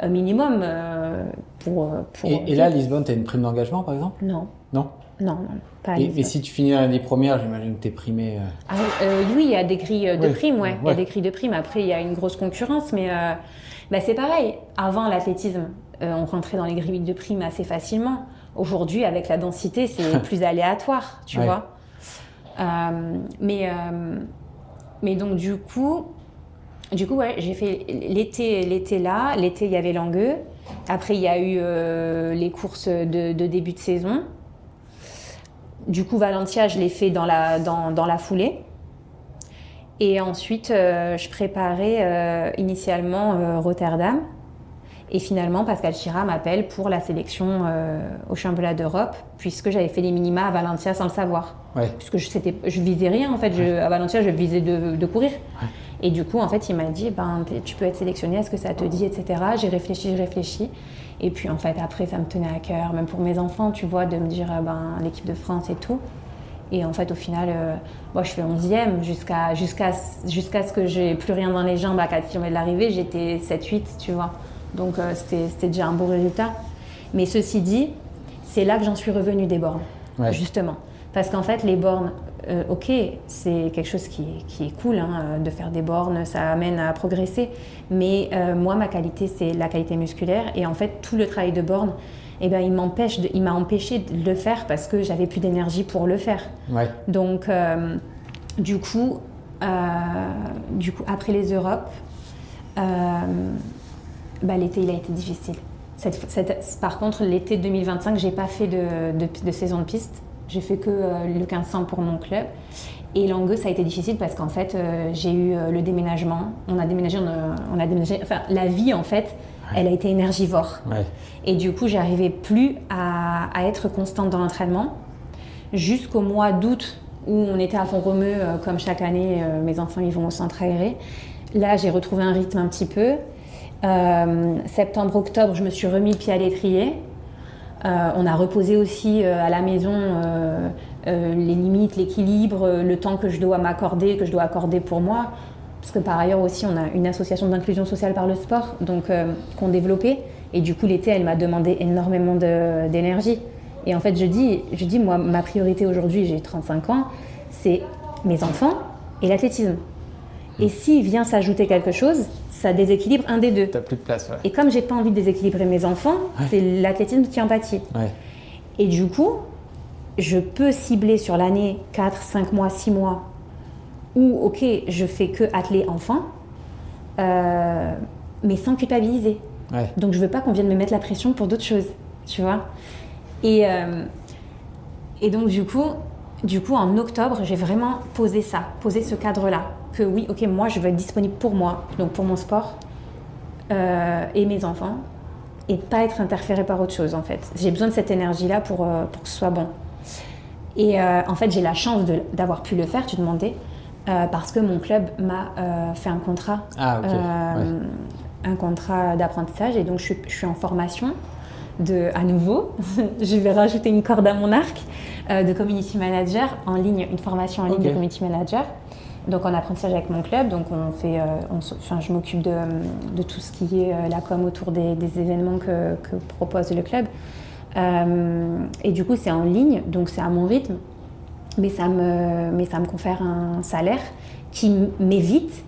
minimum pour et là, à Lisbonne, tu as une prime d'engagement, par exemple? Non. Non? Non, pas à Lisbonne. Et si tu finis l'année première, j'imagine que tu es primé. Oui, il y a des grilles de primes, il y a des grilles de primes. Après, il y a une grosse concurrence, mais c'est pareil. Avant l'athlétisme, on rentrait dans les grilles de primes assez facilement. Aujourd'hui, avec la densité, c'est plus aléatoire, tu vois. Mais donc, du coup, j'ai fait l'été là. L'été, il y avait Langueux. Après, il y a eu les courses de début de saison. Du coup, Valentia, je l'ai fait dans la foulée. Et ensuite, je préparais initialement Rotterdam. Et finalement, Pascal Chira m'appelle pour la sélection au championnat d'Europe, puisque j'avais fait les minima à Valentia sans le savoir. Puisque je visais rien, en fait. À Valentia, je visais de courir. Et du coup, en fait, il m'a dit, tu peux être sélectionnée, est-ce que ça te dit, etc. J'ai réfléchi. Et puis, en fait, après, ça me tenait à cœur, même pour mes enfants, tu vois, de me dire, l'équipe de France et tout. Et en fait, au final, moi, je fais 11e jusqu'à ce que j'ai plus rien dans les jambes à 4 km de l'arrivée. J'étais 7-8, tu vois. Donc, c'était déjà un beau résultat. Mais ceci dit, c'est là que j'en suis revenue des bornes, justement. Parce qu'en fait, les bornes, c'est quelque chose qui est cool, de faire des bornes, ça amène à progresser. Mais moi, ma qualité, c'est la qualité musculaire. Et en fait, tout le travail de borne, il m'a empêché de le faire parce que j'avais plus d'énergie pour le faire. Donc, du coup, après les Europes, l'été, il a été difficile. Par contre, l'été 2025, j'ai pas fait de saison de piste. J'ai fait que le 1500 pour mon club. Et Langueux, ça a été difficile parce qu'en fait, j'ai eu le déménagement. On a déménagé. Enfin, la vie, en fait, elle a été énergivore. Et du coup, j'arrivais plus à être constante dans l'entraînement. Jusqu'au mois d'août, où on était à Font-Romeu, comme chaque année, mes enfants, ils vont au centre aéré. Là, j'ai retrouvé un rythme un petit peu. Septembre, octobre, je me suis remis le pied à l'étrier. On a reposé aussi à la maison les limites, l'équilibre, le temps que je dois m'accorder, que je dois accorder pour moi. Parce que par ailleurs aussi, on a une association d'inclusion sociale par le sport, donc qu'on développait. Et du coup, l'été, elle m'a demandé énormément d'énergie. Et en fait, je dis, moi, ma priorité aujourd'hui, j'ai 35 ans, c'est mes enfants et l'athlétisme. Et s'il vient s'ajouter quelque chose, ça déséquilibre un des deux. T'as plus de place, Et comme j'ai pas envie de déséquilibrer mes enfants, c'est l'athlétisme qui en pâtit. Et du coup, je peux cibler sur l'année 4, 5 mois, 6 mois, où, je fais que athlète enfant, mais sans culpabiliser. Donc, je veux pas qu'on vienne me mettre la pression pour d'autres choses, tu vois. Et donc, du coup, en octobre, j'ai vraiment posé ce cadre-là. Que oui, moi, je veux être disponible pour moi, donc pour mon sport et mes enfants, et pas être interférée par autre chose, en fait. J'ai besoin de cette énergie-là pour que ce soit bon. Et en fait, j'ai la chance d'avoir pu le faire, tu demandais, parce que mon club m'a fait un contrat, un contrat d'apprentissage, et donc je suis en formation à nouveau, je vais rajouter une corde à mon arc, de community manager en ligne, une formation en ligne de community manager. Donc en apprentissage avec mon club, donc je m'occupe de tout ce qui est la com autour des événements que propose le club. Et du coup c'est en ligne, donc c'est à mon rythme, mais ça me confère un salaire qui m'évite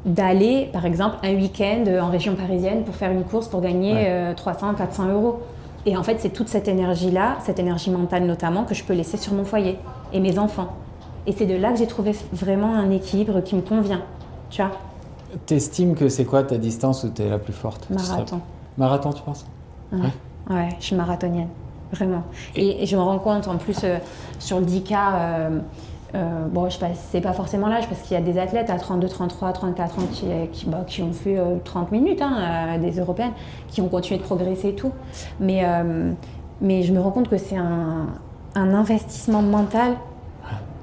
d'aller par exemple un week-end en région parisienne pour faire une course pour gagner 300, 400 €. Et en fait c'est toute cette énergie-là, cette énergie mentale notamment, que je peux laisser sur mon foyer et mes enfants. Et c'est de là que j'ai trouvé vraiment un équilibre qui me convient, tu vois. T'estimes que c'est quoi ta distance où t'es la plus forte? Marathon. Marathon, tu penses? Ouais, je suis marathonienne, vraiment. Et je me rends compte en plus sur le 10K, Bon, je sais pas, c'est pas forcément l'âge parce qu'il y a des athlètes à 32, 33, 34 ans qui ont fait 30 minutes, des européennes, qui ont continué de progresser et tout. Mais je me rends compte que c'est un investissement mental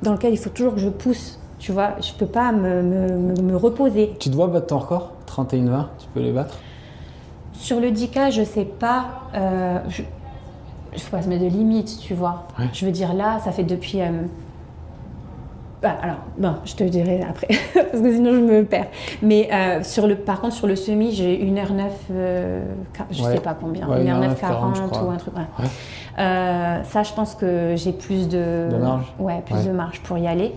dans lequel il faut toujours que je pousse. Tu vois, je peux pas me reposer. Tu te vois battre ton record 31-20, tu peux les battre? Sur le 10K, je sais pas. Il faut pas se mettre de limites, tu vois. Ouais. Je veux dire, là, ça fait depuis. Alors, bon, je te dirai après, parce que sinon je me perds. Mais par contre, sur le semi, j'ai 1h09, je sais pas combien, 1h09 40 ou un truc. Voilà. Ouais. Ça, je pense que j'ai plus de marge. Ouais, plus de marge pour y aller.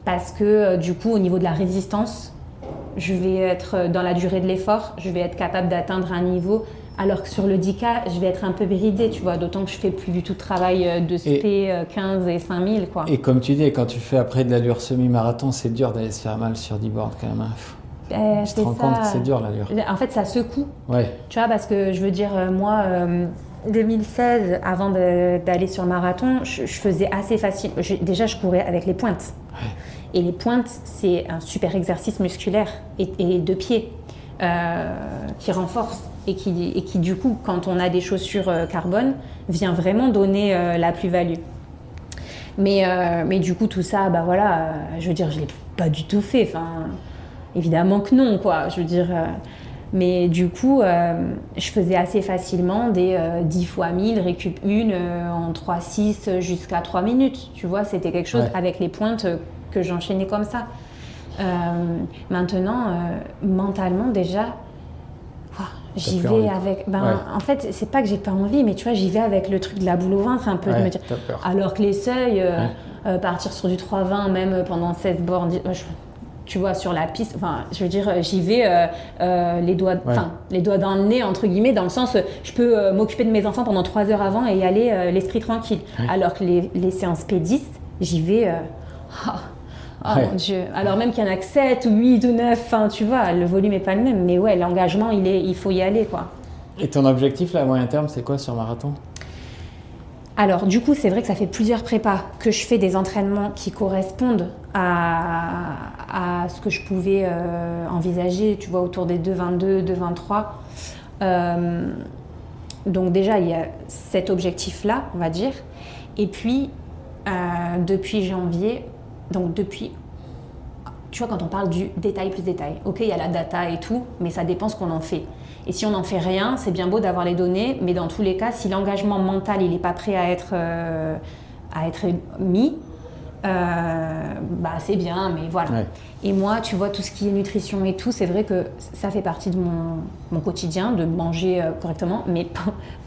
Parce que du coup, au niveau de la résistance, je vais être dans la durée de l'effort, je vais être capable d'atteindre un niveau. Alors que sur le 10K, je vais être un peu bridée, tu vois, d'autant que je fais plus du tout de travail de SP 15 et 5000, quoi. Et comme tu dis, quand tu fais après de l'allure semi-marathon, c'est dur d'aller se faire mal sur 10 boards quand même. Tu te rends compte que c'est dur l'allure. En fait, ça secoue. Ouais. Tu vois, parce que je veux dire, moi, 2016, avant d'aller sur le marathon, je faisais assez facile. Déjà, je courais avec les pointes. Ouais. Et les pointes, c'est un super exercice musculaire et de pied qui renforce. Et qui, du coup, quand on a des chaussures carbone, vient vraiment donner la plus-value. Mais du coup, tout ça, bah voilà, je veux dire, je ne l'ai pas du tout fait. Enfin, évidemment que non, quoi. Je veux dire, mais du coup, je faisais assez facilement des 10 fois 1000, récup 1 en 3-6 jusqu'à 3 minutes. Tu vois, c'était quelque chose avec les pointes que j'enchaînais comme ça. Maintenant, mentalement, déjà, j'y vais avec. En fait, c'est pas que j'ai pas envie, mais tu vois, j'y vais avec le truc de la boule au ventre, un peu de me dire. Alors que les seuils, partir sur du 3,20 même pendant 16 bornes, tu vois, sur la piste, enfin, je veux dire, j'y vais les doigts dans le nez, entre guillemets, dans le sens, je peux m'occuper de mes enfants pendant 3 heures avant et y aller l'esprit tranquille. Alors que les séances P10, j'y vais. Oh mon Dieu, alors même qu'il y en a que 7 ou 8 ou 9, enfin, tu vois, le volume n'est pas le même, mais ouais, l'engagement, il faut y aller, quoi. Et ton objectif, là, à moyen terme, c'est quoi sur marathon? Alors, du coup, c'est vrai que ça fait plusieurs prépas que je fais des entraînements qui correspondent à ce que je pouvais envisager, tu vois, autour des 2,22, 2,23. Donc déjà, il y a cet objectif-là, on va dire. Et puis, depuis janvier, donc depuis, tu vois, quand on parle du détail plus détail, ok, il y a la data et tout, mais ça dépend ce qu'on en fait. Et si on n'en fait rien, c'est bien beau d'avoir les données, mais dans tous les cas, si l'engagement mental, il n'est pas prêt à être mis, c'est bien, mais voilà. Ouais. Et moi, tu vois, tout ce qui est nutrition et tout, c'est vrai que ça fait partie de mon quotidien, de manger correctement, mais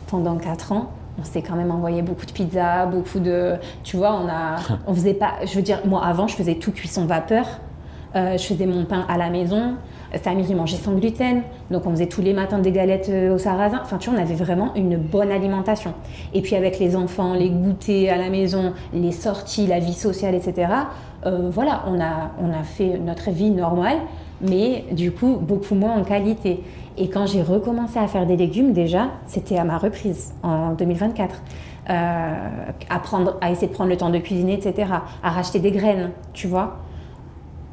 pendant 4 ans, on s'est quand même envoyé beaucoup de pizzas, beaucoup de... Tu vois, on faisait pas... Je veux dire, moi, avant, je faisais tout cuisson vapeur. Je faisais mon pain à la maison. Samir, il mangeait sans gluten. Donc, on faisait tous les matins des galettes au sarrasin. Enfin, tu vois, on avait vraiment une bonne alimentation. Et puis, avec les enfants, les goûters à la maison, les sorties, la vie sociale, etc., voilà, on a fait notre vie normale, mais du coup, beaucoup moins en qualité. Et quand j'ai recommencé à faire des légumes, déjà, c'était à ma reprise, en 2024. À essayer de prendre le temps de cuisiner, etc. À racheter des graines, tu vois.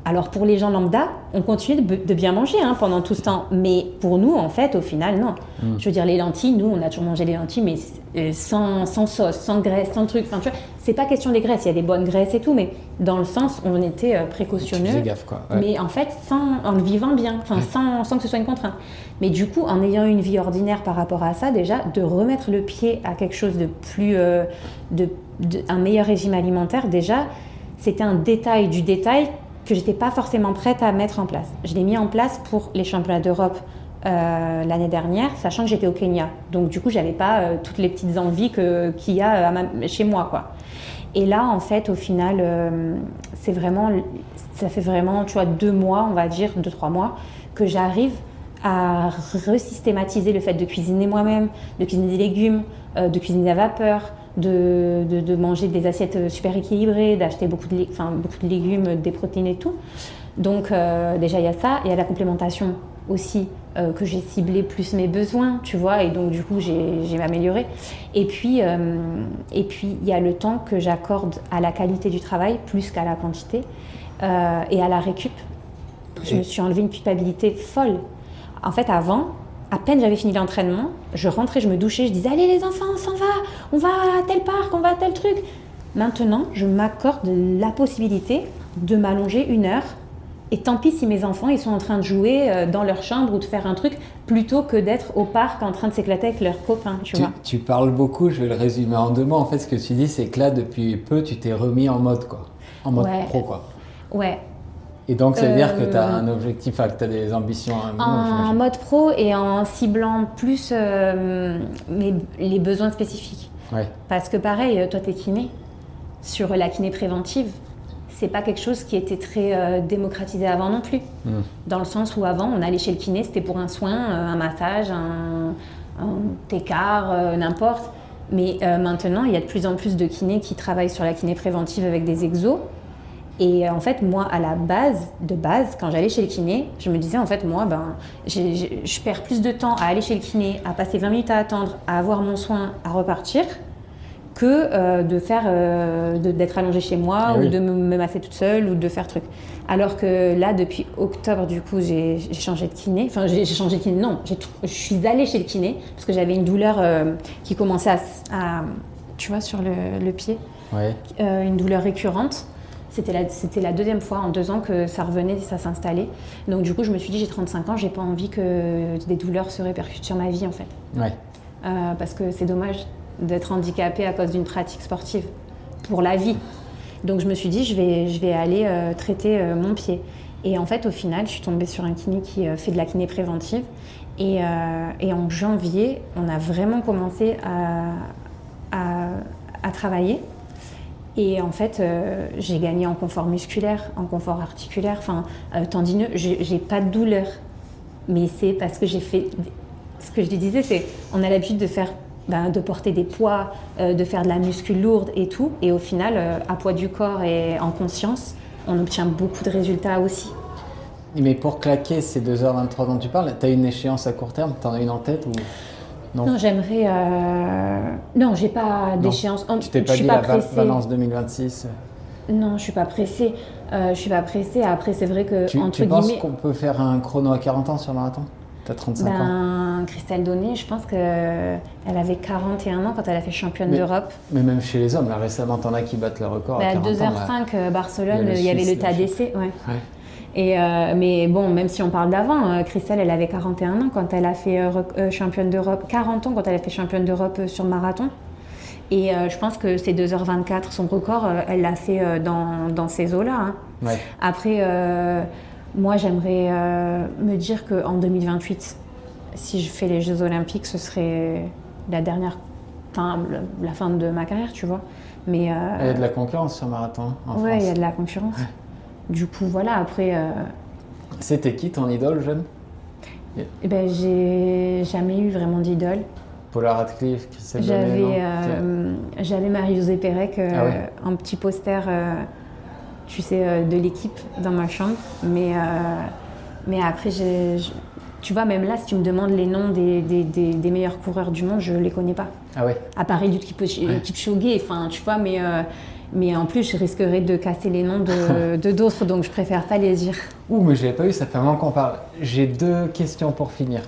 Alors pour les gens lambda, on continue de bien manger pendant tout ce temps. Mais pour nous, en fait, au final, non. Je veux dire, les lentilles, nous, on a toujours mangé les lentilles, mais sans sauce, sans graisse, sans truc. Enfin, tu vois, c'est pas question des graisses, il y a des bonnes graisses et tout, mais dans le sens, on était précautionneux. Tu faisais gaffe, quoi. Ouais. Mais en fait, en le vivant bien, sans que ce soit une contrainte. Mais du coup, en ayant une vie ordinaire par rapport à ça, déjà, de remettre le pied à quelque chose de plus... un meilleur régime alimentaire, déjà, c'était un détail du détail que j'étais pas forcément prête à mettre en place. Je l'ai mis en place pour les championnats d'Europe l'année dernière, sachant que j'étais au Kenya. Donc du coup, j'avais pas toutes les petites envies qu'il y a chez moi, quoi. Et là, en fait, au final, ça fait vraiment, tu vois, 2 mois, on va dire, 2-3 mois, que j'arrive à resystématiser le fait de cuisiner moi-même, de cuisiner des légumes, de cuisiner à vapeur, de manger des assiettes super équilibrées, d'acheter beaucoup de légumes, des protéines et tout. Donc déjà il y a ça, il y a la complémentation aussi que j'ai ciblé plus mes besoins, tu vois, et donc du coup j'ai amélioré. Et puis il y a le temps que j'accorde à la qualité du travail plus qu'à la quantité et à la récup. Je me suis enlevé une culpabilité folle. En fait avant, à peine j'avais fini l'entraînement, je rentrais, je me douchais, je disais allez les enfants, on s'en va, on va à tel parc, on va à tel truc. Maintenant, je m'accorde la possibilité de m'allonger 1 heure. Et tant pis si mes enfants ils sont en train de jouer dans leur chambre ou de faire un truc plutôt que d'être au parc en train de s'éclater avec leurs copains, tu vois. Tu parles beaucoup, je vais le résumer en 2 mots. En fait, ce que tu dis, c'est que là, depuis peu, tu t'es remis en mode, quoi. En mode pro, quoi. Ouais. Et donc, ça veut dire que tu as un objectif, que tu as des ambitions à un moment, en mode pro et en ciblant plus les besoins spécifiques. Ouais. Parce que pareil, toi, t'es kiné. Sur la kiné préventive, c'est pas quelque chose qui était très démocratisé avant non plus. Dans le sens où avant, on allait chez le kiné, c'était pour un soin, un massage, un écart, n'importe. Mais maintenant, il y a de plus en plus de kinés qui travaillent sur la kiné préventive avec des exos. Et en fait, moi, à la base, quand j'allais chez le kiné, je me disais, en fait, moi, je perds plus de temps à aller chez le kiné, à passer 20 minutes à attendre, à avoir mon soin, à repartir, que d'être allongée chez moi ou de me masser toute seule ou de faire truc. Alors que là, depuis octobre, du coup, j'ai changé de kiné. Enfin, j'ai changé de kiné, non. Je suis allée chez le kiné parce que j'avais une douleur qui commençait à tu vois, sur le pied. Ouais. Une douleur récurrente. C'était la 2e fois en 2 ans que ça revenait, ça s'installait. Donc du coup, je me suis dit, j'ai 35 ans, j'ai pas envie que des douleurs se répercutent sur ma vie, en fait. Ouais. Parce que c'est dommage d'être handicapée à cause d'une pratique sportive pour la vie. Donc je me suis dit, je vais aller traiter mon pied. Et en fait, au final, je suis tombée sur un kiné qui fait de la kiné préventive. Et en janvier, on a vraiment commencé à travailler. Et en fait, j'ai gagné en confort musculaire, en confort articulaire, tendineux. J'ai pas de douleur. Mais c'est parce que j'ai fait... Ce que je lui disais, c'est on a l'habitude de porter des poids, de faire de la muscu lourde et tout. Et au final, à poids du corps et en conscience, on obtient beaucoup de résultats aussi. Mais pour claquer ces 2h23 dont tu parles, tu as une échéance à court terme? Tu en as une en tête ou... Non, j'aimerais... Non, j'ai pas d'échéance. Tu t'es pas dit la Valence 2026? Non, je suis pas pressée. Après, c'est vrai que, tu penses qu'on peut faire un chrono à 40 ans sur marathon? T'as 35 ans. Christelle Donné, je pense qu'elle avait 41 ans quand elle a fait championne d'Europe. Mais même chez les hommes, là récemment, t'en as qui battent le record à 40 ans. 2h05, Barcelone, il y avait le TADC. Ouais. Mais bon, même si on parle d'avant, Christelle, elle avait 41 ans quand elle a fait championne d'Europe, 40 ans quand elle a fait championne d'Europe sur marathon. Et je pense que c'est 2h24, son record, elle l'a fait dans ces eaux-là. Hein. Ouais. Après, moi, j'aimerais me dire qu'en 2028, si je fais les Jeux Olympiques, ce serait la fin de ma carrière, tu vois. Mais, il y a de la concurrence sur marathon en France. Ouais, il y a de la concurrence. Ouais. Du coup, voilà, après... C'était qui ton idole jeune? J'ai jamais eu vraiment d'idole. Paula Radcliffe, Christelle Donné, j'avais Marie-Josée Pérec, un petit poster, tu sais, de l'équipe dans ma chambre. Mais après, tu vois, même là, si tu me demandes les noms des meilleurs coureurs du monde, je les connais pas. Ah ouais. À part Eliud Kipchoge, enfin, tu vois, mais en plus, je risquerais de casser les noms de d'autres, donc je préfère pas les dire. Ouh, mais je l'avais pas eu, ça fait un moment qu'on parle. J'ai 2 questions pour finir.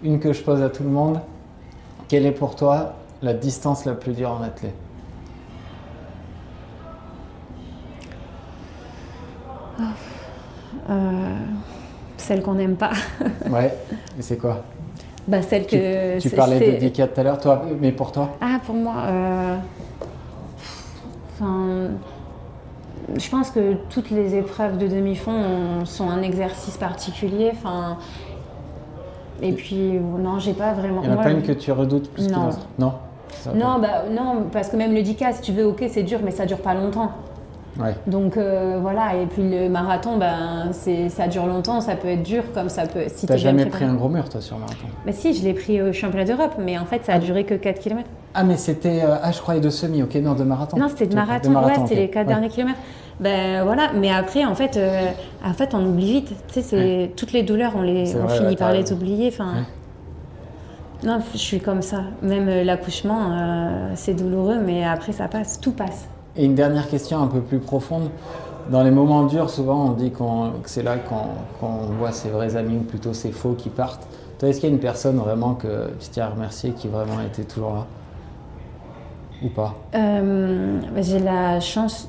Une que je pose à tout le monde. Quelle est pour toi la distance la plus dure en athlète? Celle qu'on n'aime pas. Ouais, et c'est quoi? Celle que... Tu parlais de 10K tout à l'heure, toi, mais pour toi? Ah, pour moi... je pense que toutes les épreuves de demi-fond sont un exercice particulier. Et puis, non, j'ai pas vraiment... Il n'y en a pas une que tu redoutes plus que l'autre? Non. Non, non, parce que même le 10K, si tu veux, ok, c'est dur, mais ça dure pas longtemps. Ouais. Donc voilà, et puis le marathon, ça dure longtemps, ça peut être dur comme ça peut... Si T'as t'es bien jamais préparé. pris un gros mur, toi, sur le marathon? Bah si, je l'ai pris au championnat d'Europe, mais en fait, ça a duré que 4 km. Ah, mais c'était... je croyais de semi, ok, non, de marathon. Non, c'était de marathon, c'était ok. les 4 derniers kilomètres. Ben voilà, mais après, en fait, on oublie vite. Tu sais, toutes les douleurs, on finit par les oublier. Enfin, non, je suis comme ça. Même l'accouchement, c'est douloureux, mais après, ça passe, tout passe. Et une dernière question un peu plus profonde. Dans les moments durs, souvent, on dit que c'est là qu'on voit ses vrais amis, ou plutôt ses faux qui partent. Toi, est-ce qu'il y a une personne vraiment que tu tiens à remercier, qui vraiment était toujours là? Ou pas? J'ai la chance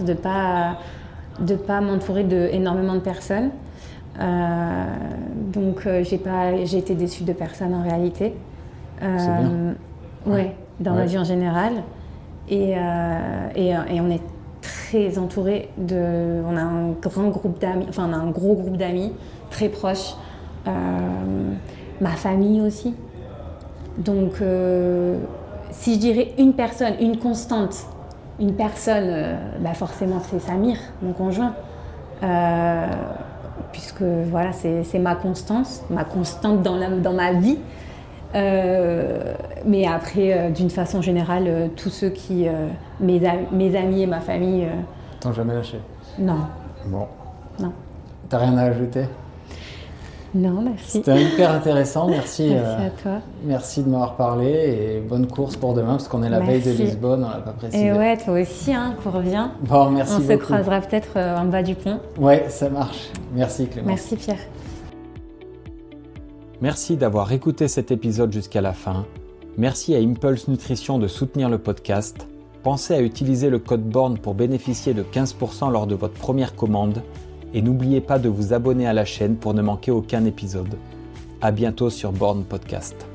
de pas m'entourer d'énormément de personnes. Donc j'ai été déçue de personne en réalité. C'est bien. Ouais, dans la vie en général. Et on est très entouré on a un grand groupe d'amis, enfin on a un gros groupe d'amis très proches. Ma famille aussi. Donc si je dirais une personne, une constante, forcément c'est Samir, mon conjoint, puisque voilà, c'est ma constante dans ma vie. Mais après, d'une façon générale, tous ceux qui, mes amis et ma famille. T'as jamais lâché? Non. Bon. Non. T'as rien à ajouter? Non, merci. C'était hyper intéressant, merci. Merci à toi. Merci de m'avoir parlé et bonne course pour demain, parce qu'on est la veille de Lisbonne, on l'a pas précisé. Et ouais, toi aussi, qu'on revient. Bon, merci beaucoup. On se croisera peut-être en bas du pont. Ouais, ça marche. Merci Clémence. Merci Pierre. Merci d'avoir écouté cet épisode jusqu'à la fin. Merci à Impulse Nutrition de soutenir le podcast. Pensez à utiliser le code BORN pour bénéficier de 15% lors de votre première commande. Et n'oubliez pas de vous abonner à la chaîne pour ne manquer aucun épisode. À bientôt sur Born Podcast.